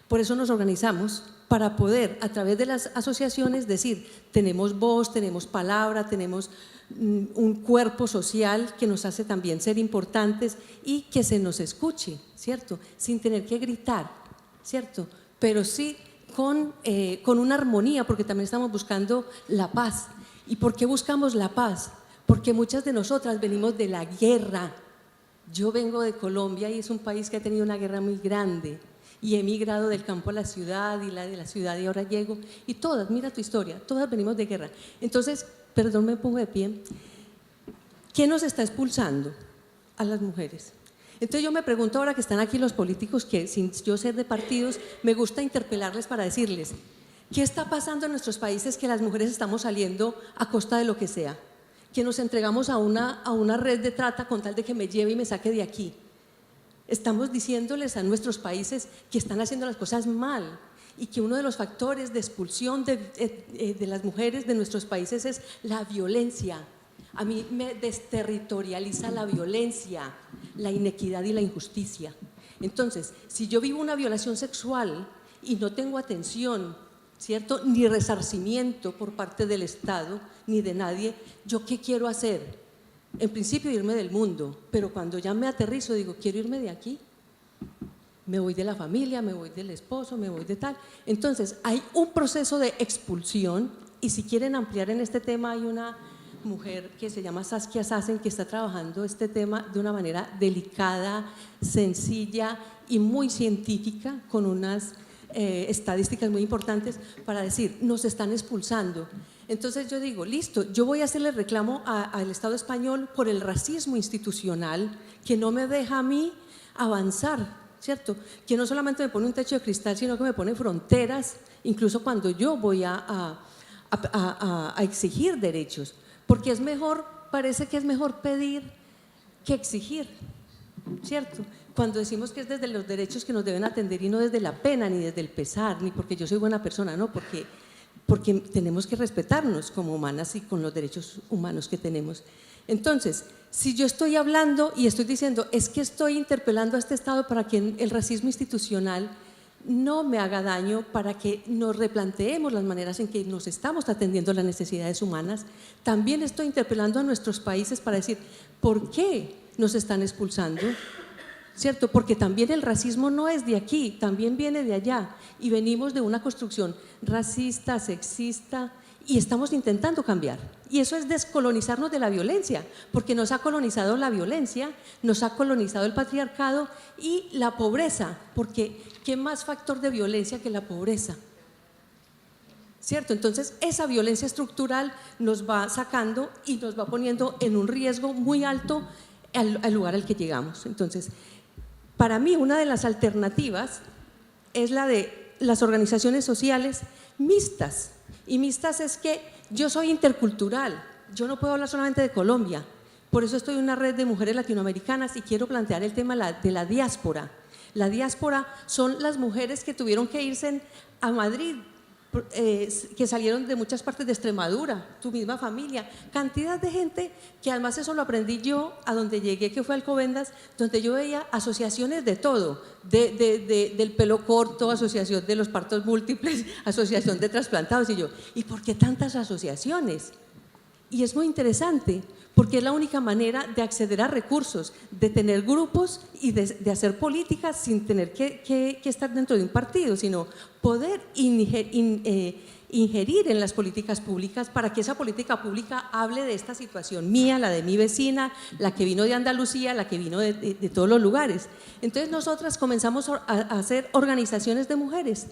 Por eso nos organizamos para poder, a través de las asociaciones, decir, tenemos voz, tenemos palabra, tenemos un cuerpo social que nos hace también ser importantes y que se nos escuche, ¿cierto? Sin tener que gritar, ¿cierto? Pero sí con una armonía, porque también estamos buscando la paz. ¿Y por qué buscamos la paz? Porque muchas de nosotras venimos de la guerra. Yo vengo de Colombia y es un país que ha tenido una guerra muy grande y he migrado del campo a la ciudad y de la ciudad y ahora llego y todas, mira tu historia, todas venimos de guerra. Entonces, perdón, me pongo de pie. ¿Qué nos está expulsando a las mujeres? Entonces yo me pregunto ahora que están aquí los políticos, que sin yo ser de partidos, me gusta interpelarles para decirles, ¿qué está pasando en nuestros países que las mujeres estamos saliendo a costa de lo que sea? Que nos entregamos a una red de trata con tal de que me lleve y me saque de aquí. Estamos diciéndoles a nuestros países que están haciendo las cosas mal y que uno de los factores de expulsión de las mujeres de nuestros países es la violencia. A mí me desterritorializa la violencia, la inequidad y la injusticia. Entonces, si yo vivo una violación sexual y no tengo atención, ¿cierto?, ni resarcimiento por parte del Estado, ni de nadie, ¿yo qué quiero hacer? En principio irme del mundo, pero cuando ya me aterrizo digo, quiero irme de aquí. Me voy de la familia, me voy del esposo, me voy de tal. Entonces, hay un proceso de expulsión, y si quieren ampliar en este tema, hay una mujer que se llama Saskia Sassen, que está trabajando este tema de una manera delicada, sencilla y muy científica, con unas estadísticas muy importantes para decir, nos están expulsando. Entonces yo digo, listo, yo voy a hacerle reclamo al Estado español por el racismo institucional que no me deja a mí avanzar, ¿cierto? Que no solamente me pone un techo de cristal, sino que me pone fronteras, incluso cuando yo voy a exigir derechos. Porque es mejor, parece que es mejor pedir que exigir, ¿cierto? Cuando decimos que es desde los derechos que nos deben atender y no desde la pena, ni desde el pesar, ni porque yo soy buena persona, no, porque tenemos que respetarnos como humanas y con los derechos humanos que tenemos. Entonces, si yo estoy hablando y estoy diciendo, es que estoy interpelando a este Estado para que el racismo institucional no me haga daño, para que nos replanteemos las maneras en que nos estamos atendiendo las necesidades humanas, también estoy interpelando a nuestros países para decir, ¿por qué nos están expulsando? ¿Cierto? Porque también el racismo no es de aquí, también viene de allá, y venimos de una construcción racista, sexista, y estamos intentando cambiar. Y eso es descolonizarnos de la violencia, porque nos ha colonizado la violencia, nos ha colonizado el patriarcado y la pobreza, porque ¿qué más factor de violencia que la pobreza? ¿Cierto? Entonces, esa violencia estructural nos va sacando y nos va poniendo en un riesgo muy alto al lugar al que llegamos. Entonces, para mí, una de las alternativas es la de las organizaciones sociales mixtas. Y mixtas es que yo soy intercultural, yo no puedo hablar solamente de Colombia. Por eso estoy en una red de mujeres latinoamericanas y quiero plantear el tema de la diáspora. La diáspora son las mujeres que tuvieron que irse a Madrid, que salieron de muchas partes de Extremadura, tu misma familia, cantidad de gente que además eso lo aprendí yo a donde llegué, que fue Alcobendas, donde yo veía asociaciones de todo, del pelo corto, asociación de los partos múltiples, asociación de trasplantados, y yo, ¿y por qué tantas asociaciones? Y es muy interesante, porque es la única manera de acceder a recursos, de tener grupos y de hacer políticas sin tener que estar dentro de un partido, sino poder ingerir en las políticas públicas para que esa política pública hable de esta situación mía, la de mi vecina, la que vino de Andalucía, la que vino de todos los lugares. Entonces nosotras comenzamos a hacer organizaciones de mujeres,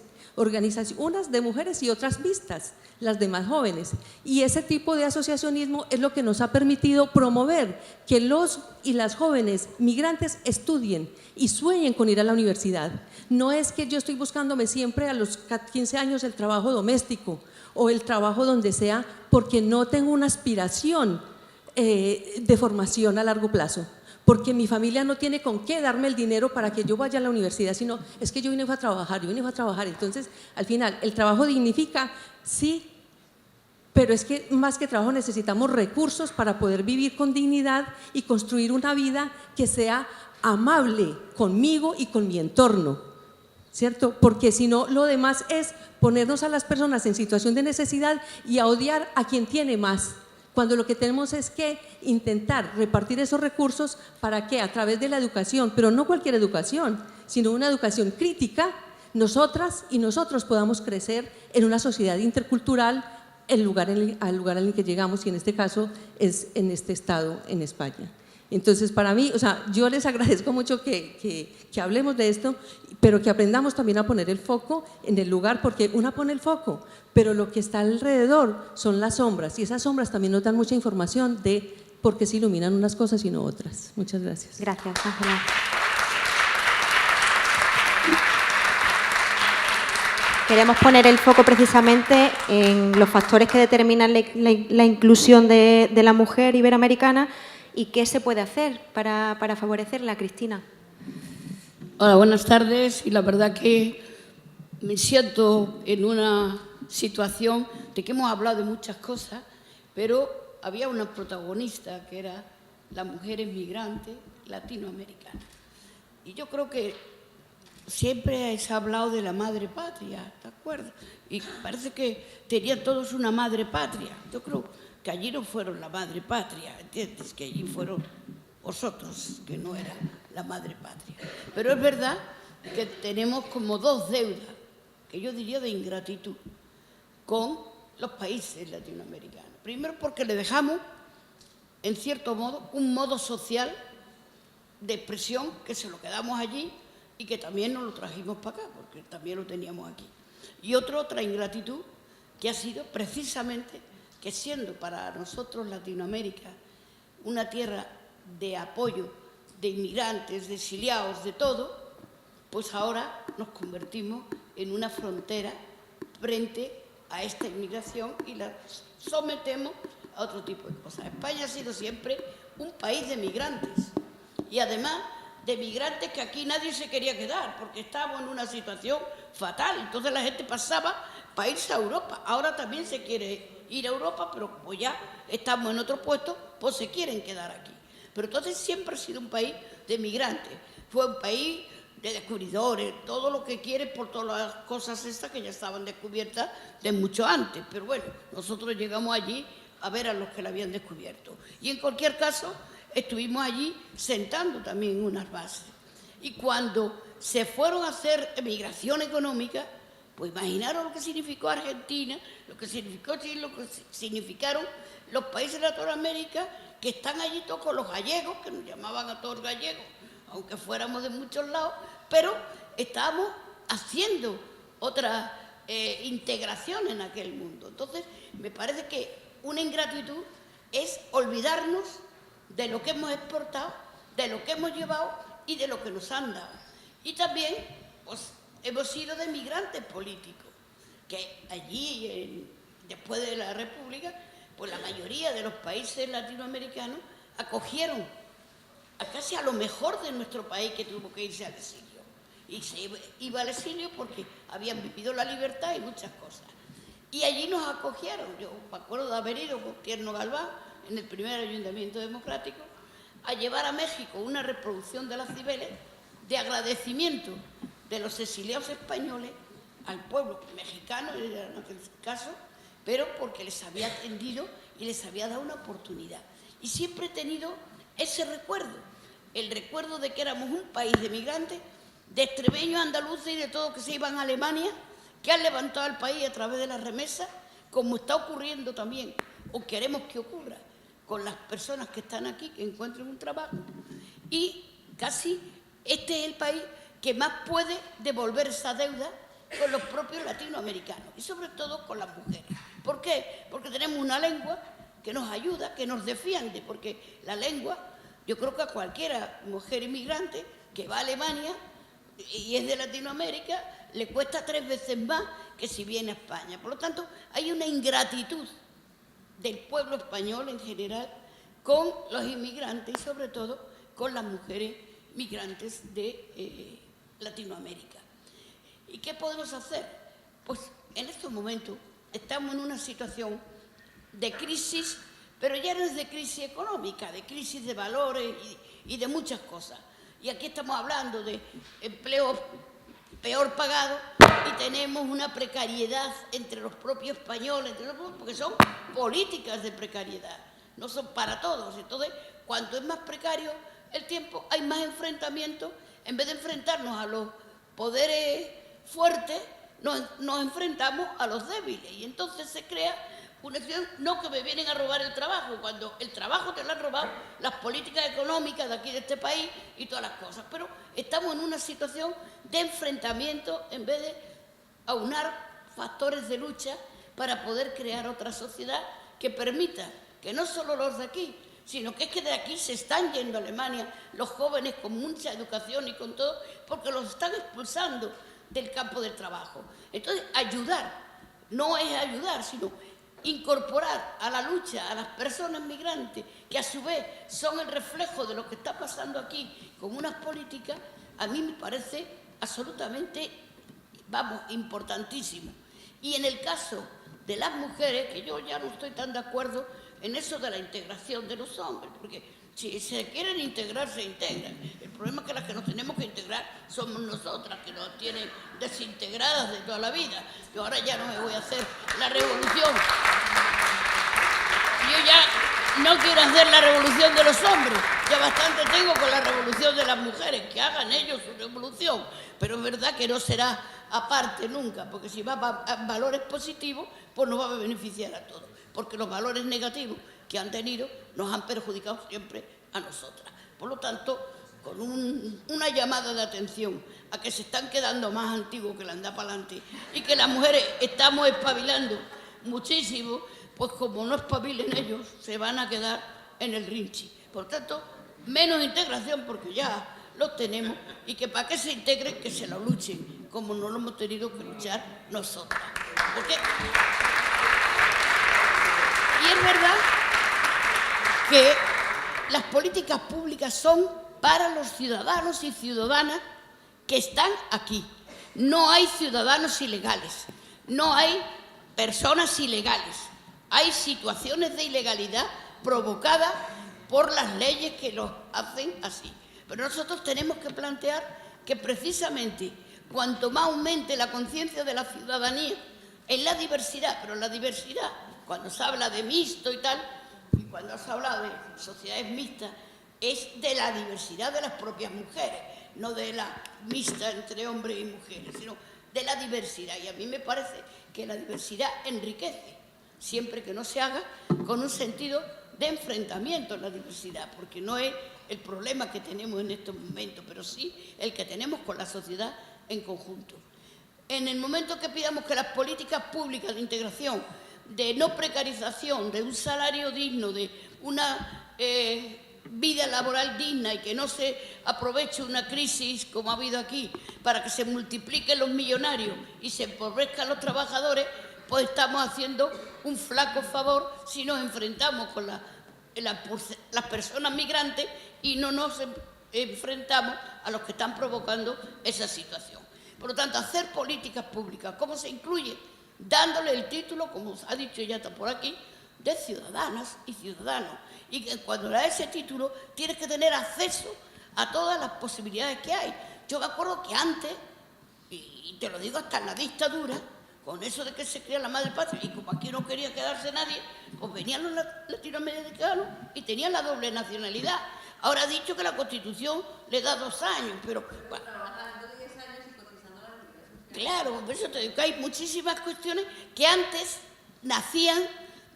unas de mujeres y otras mixtas, las de más jóvenes, y ese tipo de asociacionismo es lo que nos ha permitido promover que los y las jóvenes migrantes estudien y sueñen con ir a la universidad. No es que yo estoy buscándome siempre a los 15 años el trabajo doméstico o el trabajo donde sea, porque no tengo una aspiración de formación a largo plazo, porque mi familia no tiene con qué darme el dinero para que yo vaya a la universidad, sino es que yo vine a trabajar, Entonces, al final, el trabajo dignifica, sí, pero es que más que trabajo necesitamos recursos para poder vivir con dignidad y construir una vida que sea amable conmigo y con mi entorno, ¿cierto? Porque si no, lo demás es ponernos a las personas en situación de necesidad y a odiar a quien tiene más, cuando lo que tenemos es que intentar repartir esos recursos para que a través de la educación, pero no cualquier educación, sino una educación crítica, nosotras y nosotros podamos crecer en una sociedad intercultural al lugar en el que llegamos, y en este caso es en este estado, en España. Entonces, para mí, o sea, yo les agradezco mucho que hablemos de esto, pero que aprendamos también a poner el foco en el lugar, porque una pone el foco, pero lo que está alrededor son las sombras, y esas sombras también nos dan mucha información de por qué se iluminan unas cosas y no otras. Muchas gracias. Gracias, Ángela. Queremos poner el foco precisamente en los factores que determinan la inclusión de la mujer iberoamericana y qué se puede hacer para favorecerla, Cristina. Hola, buenas tardes. Y la verdad que me siento en una situación de que hemos hablado de muchas cosas, pero había una protagonista que era la mujer inmigrante latinoamericana. Y yo creo que siempre se ha hablado de la madre patria, ¿de acuerdo? Y parece que tenían todos una madre patria. Yo creo que allí no fueron la madre patria, ¿entiendes? Que allí fueron vosotros, que no era la madre patria. Pero es verdad que tenemos como dos deudas, que yo diría de ingratitud, con los países latinoamericanos. Primero porque le dejamos, en cierto modo, un modo social de expresión que se lo quedamos allí y que también nos lo trajimos para acá, porque también lo teníamos aquí. Y otra ingratitud, que ha sido precisamente que siendo para nosotros Latinoamérica una tierra de apoyo, de inmigrantes, de exiliados, de todo, pues ahora nos convertimos en una frontera frente a esta inmigración y la sometemos a otro tipo de cosas. España ha sido siempre un país de migrantes y además de migrantes que aquí nadie se quería quedar porque estábamos en una situación fatal. Entonces la gente pasaba para irse a Europa. Ahora también se quiere ir a Europa, pero como ya estamos en otro puesto, pues se quieren quedar aquí. Pero entonces siempre ha sido un país de migrantes. Fue un país de descubridores, todo lo que quiere por todas las cosas estas que ya estaban descubiertas de mucho antes. Pero bueno, nosotros llegamos allí a ver a los que la habían descubierto. Y en cualquier caso, estuvimos allí sentando también unas bases. Y cuando se fueron a hacer emigración económica, pues imaginaron lo que significó Argentina, lo que significó Chile, lo que significaron los países de Latinoamérica, que están allí todos con los gallegos, que nos llamaban a todos gallegos, aunque fuéramos de muchos lados, pero estábamos haciendo otra integración en aquel mundo. Entonces, me parece que una ingratitud es olvidarnos de lo que hemos exportado, de lo que hemos llevado y de lo que nos han dado. Y también, pues, hemos sido de migrantes políticos, que allí, después de la República, pues la mayoría de los países latinoamericanos acogieron casi a lo mejor de nuestro país que tuvo que irse al exilio. Y se iba al exilio porque habían vivido la libertad y muchas cosas. Y allí nos acogieron. Yo me acuerdo de haber ido con Tierno Galván, en el primer ayuntamiento democrático, a llevar a México una reproducción de las Cibeles de agradecimiento de los exiliados españoles al pueblo mexicano, en aquel caso, pero porque les había atendido y les había dado una oportunidad. Y siempre he tenido ese recuerdo, el recuerdo de que éramos un país de migrantes, de extremeños, andaluces y de todos que se iban a Alemania, que han levantado el país a través de las remesas, como está ocurriendo también, o queremos que ocurra, con las personas que están aquí, que encuentren un trabajo. Y casi este es el país que más puede devolver esa deuda con los propios latinoamericanos y sobre todo con las mujeres. ¿Por qué? Porque tenemos una lengua que nos ayuda, que nos defiende, porque la lengua, yo creo que a cualquiera mujer inmigrante que va a Alemania y es de Latinoamérica, le cuesta 3 veces más que si viene a España. Por lo tanto, hay una ingratitud del pueblo español en general con los inmigrantes y sobre todo con las mujeres migrantes de Latinoamérica. ¿Y qué podemos hacer? Pues en estos momentos estamos en una situación de crisis, pero ya no es de crisis económica, de crisis de valores y de muchas cosas. Y aquí estamos hablando de empleo peor pagado y tenemos una precariedad entre los propios españoles, porque son políticas de precariedad, no son para todos. Entonces, cuanto es más precario el tiempo, hay más enfrentamientos. En vez de enfrentarnos a los poderes fuertes, nos enfrentamos a los débiles. Y entonces se crea una acción, no que me vienen a robar el trabajo, cuando el trabajo te lo han robado las políticas económicas de aquí de este país y todas las cosas. Pero estamos en una situación de enfrentamiento en vez de aunar factores de lucha para poder crear otra sociedad que permita que no solo los de aquí, sino que es que de aquí se están yendo a Alemania los jóvenes con mucha educación y con todo, porque los están expulsando del campo del trabajo. Entonces, ayudar, no es ayudar, sino incorporar a la lucha a las personas migrantes, que a su vez son el reflejo de lo que está pasando aquí con unas políticas, a mí me parece absolutamente, importantísimo. Y en el caso de las mujeres, que yo ya no estoy tan de acuerdo en eso de la integración de los hombres, porque si se quieren integrar, se integran. El problema es que las que nos tenemos que integrar somos nosotras, que nos tienen desintegradas de toda la vida. Yo ahora ya no me voy a hacer la revolución. Yo ya no quiero hacer la revolución de los hombres. Ya bastante tengo con la revolución de las mujeres, que hagan ellos su revolución. Pero es verdad que no será aparte nunca, porque si va a valores positivos, pues nos va a beneficiar a todos. Porque los valores negativos que han tenido nos han perjudicado siempre a nosotras. Por lo tanto, con una llamada de atención a que se están quedando más antiguos que la anda para adelante y que las mujeres estamos espabilando muchísimo, pues como no espabilen ellos, se van a quedar en el rinchi. Por tanto, menos integración porque ya los tenemos y que para que se integren, que se lo luchen, como no lo hemos tenido que luchar nosotras. Porque... Y es verdad que las políticas públicas son para los ciudadanos y ciudadanas que están aquí. No hay ciudadanos ilegales, no hay personas ilegales. Hay situaciones de ilegalidad provocadas por las leyes que los hacen así. Pero nosotros tenemos que plantear que precisamente cuanto más aumente la conciencia de la ciudadanía en la diversidad, pero la diversidad, cuando se habla de mixto y tal, y cuando se habla de sociedades mixtas, es de la diversidad de las propias mujeres, no de la mixta entre hombres y mujeres, sino de la diversidad. Y a mí me parece que la diversidad enriquece, siempre que no se haga con un sentido de enfrentamiento en la diversidad, porque no es el problema que tenemos en estos momentos, pero sí el que tenemos con la sociedad en conjunto. En el momento que pidamos que las políticas públicas de integración, de no precarización, de un salario digno, de una vida laboral digna y que no se aproveche una crisis como ha habido aquí para que se multipliquen los millonarios y se empobrezcan los trabajadores, pues estamos haciendo un flaco favor si nos enfrentamos con las personas migrantes y no nos enfrentamos a los que están provocando esa situación. Por lo tanto, hacer políticas públicas, ¿cómo se incluye? Dándole el título, como ha dicho ya está por aquí, de ciudadanas y ciudadanos. Y que cuando le da ese título tienes que tener acceso a todas las posibilidades que hay. Yo me acuerdo que antes, y te lo digo hasta en la dictadura, con eso de que se crea la madre patria, y como aquí no quería quedarse nadie, pues venían los latinoamericanos y tenían la doble nacionalidad. Ahora ha dicho que la Constitución le da 2 años, pero... Bueno, claro, por eso te digo que hay muchísimas cuestiones que antes nacían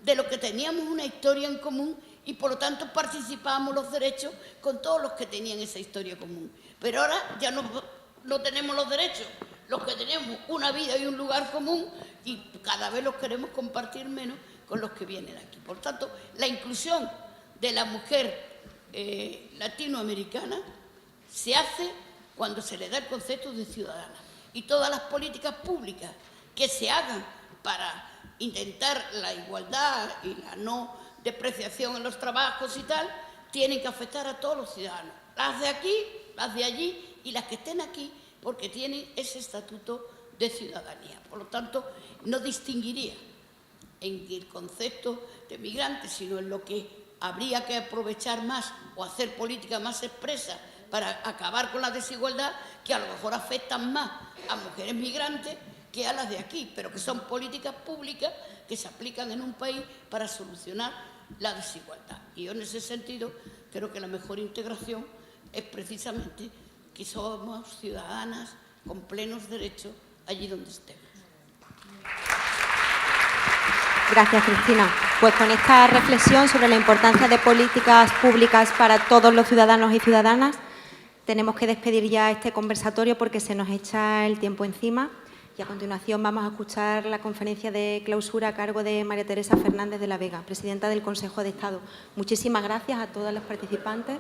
de lo que teníamos una historia en común y por lo tanto participábamos los derechos con todos los que tenían esa historia común. Pero ahora ya no tenemos los derechos, los que tenemos una vida y un lugar común y cada vez los queremos compartir menos con los que vienen aquí. Por tanto, la inclusión de la mujer latinoamericana se hace cuando se le da el concepto de ciudadana. Y todas las políticas públicas que se hagan para intentar la igualdad y la no depreciación en los trabajos y tal, tienen que afectar a todos los ciudadanos. Las de aquí, las de allí y las que estén aquí, porque tienen ese estatuto de ciudadanía. Por lo tanto, no distinguiría en el concepto de migrante, sino en lo que habría que aprovechar más o hacer políticas más expresas para acabar con la desigualdad, que a lo mejor afectan más a mujeres migrantes que a las de aquí, pero que son políticas públicas que se aplican en un país para solucionar la desigualdad. Y yo en ese sentido creo que la mejor integración es precisamente que somos ciudadanas con plenos derechos allí donde estemos. Gracias, Cristina. Pues con esta reflexión sobre la importancia de políticas públicas para todos los ciudadanos y ciudadanas, tenemos que despedir ya este conversatorio porque se nos echa el tiempo encima y a continuación vamos a escuchar la conferencia de clausura a cargo de María Teresa Fernández de la Vega, presidenta del Consejo de Estado. Muchísimas gracias a todas las participantes.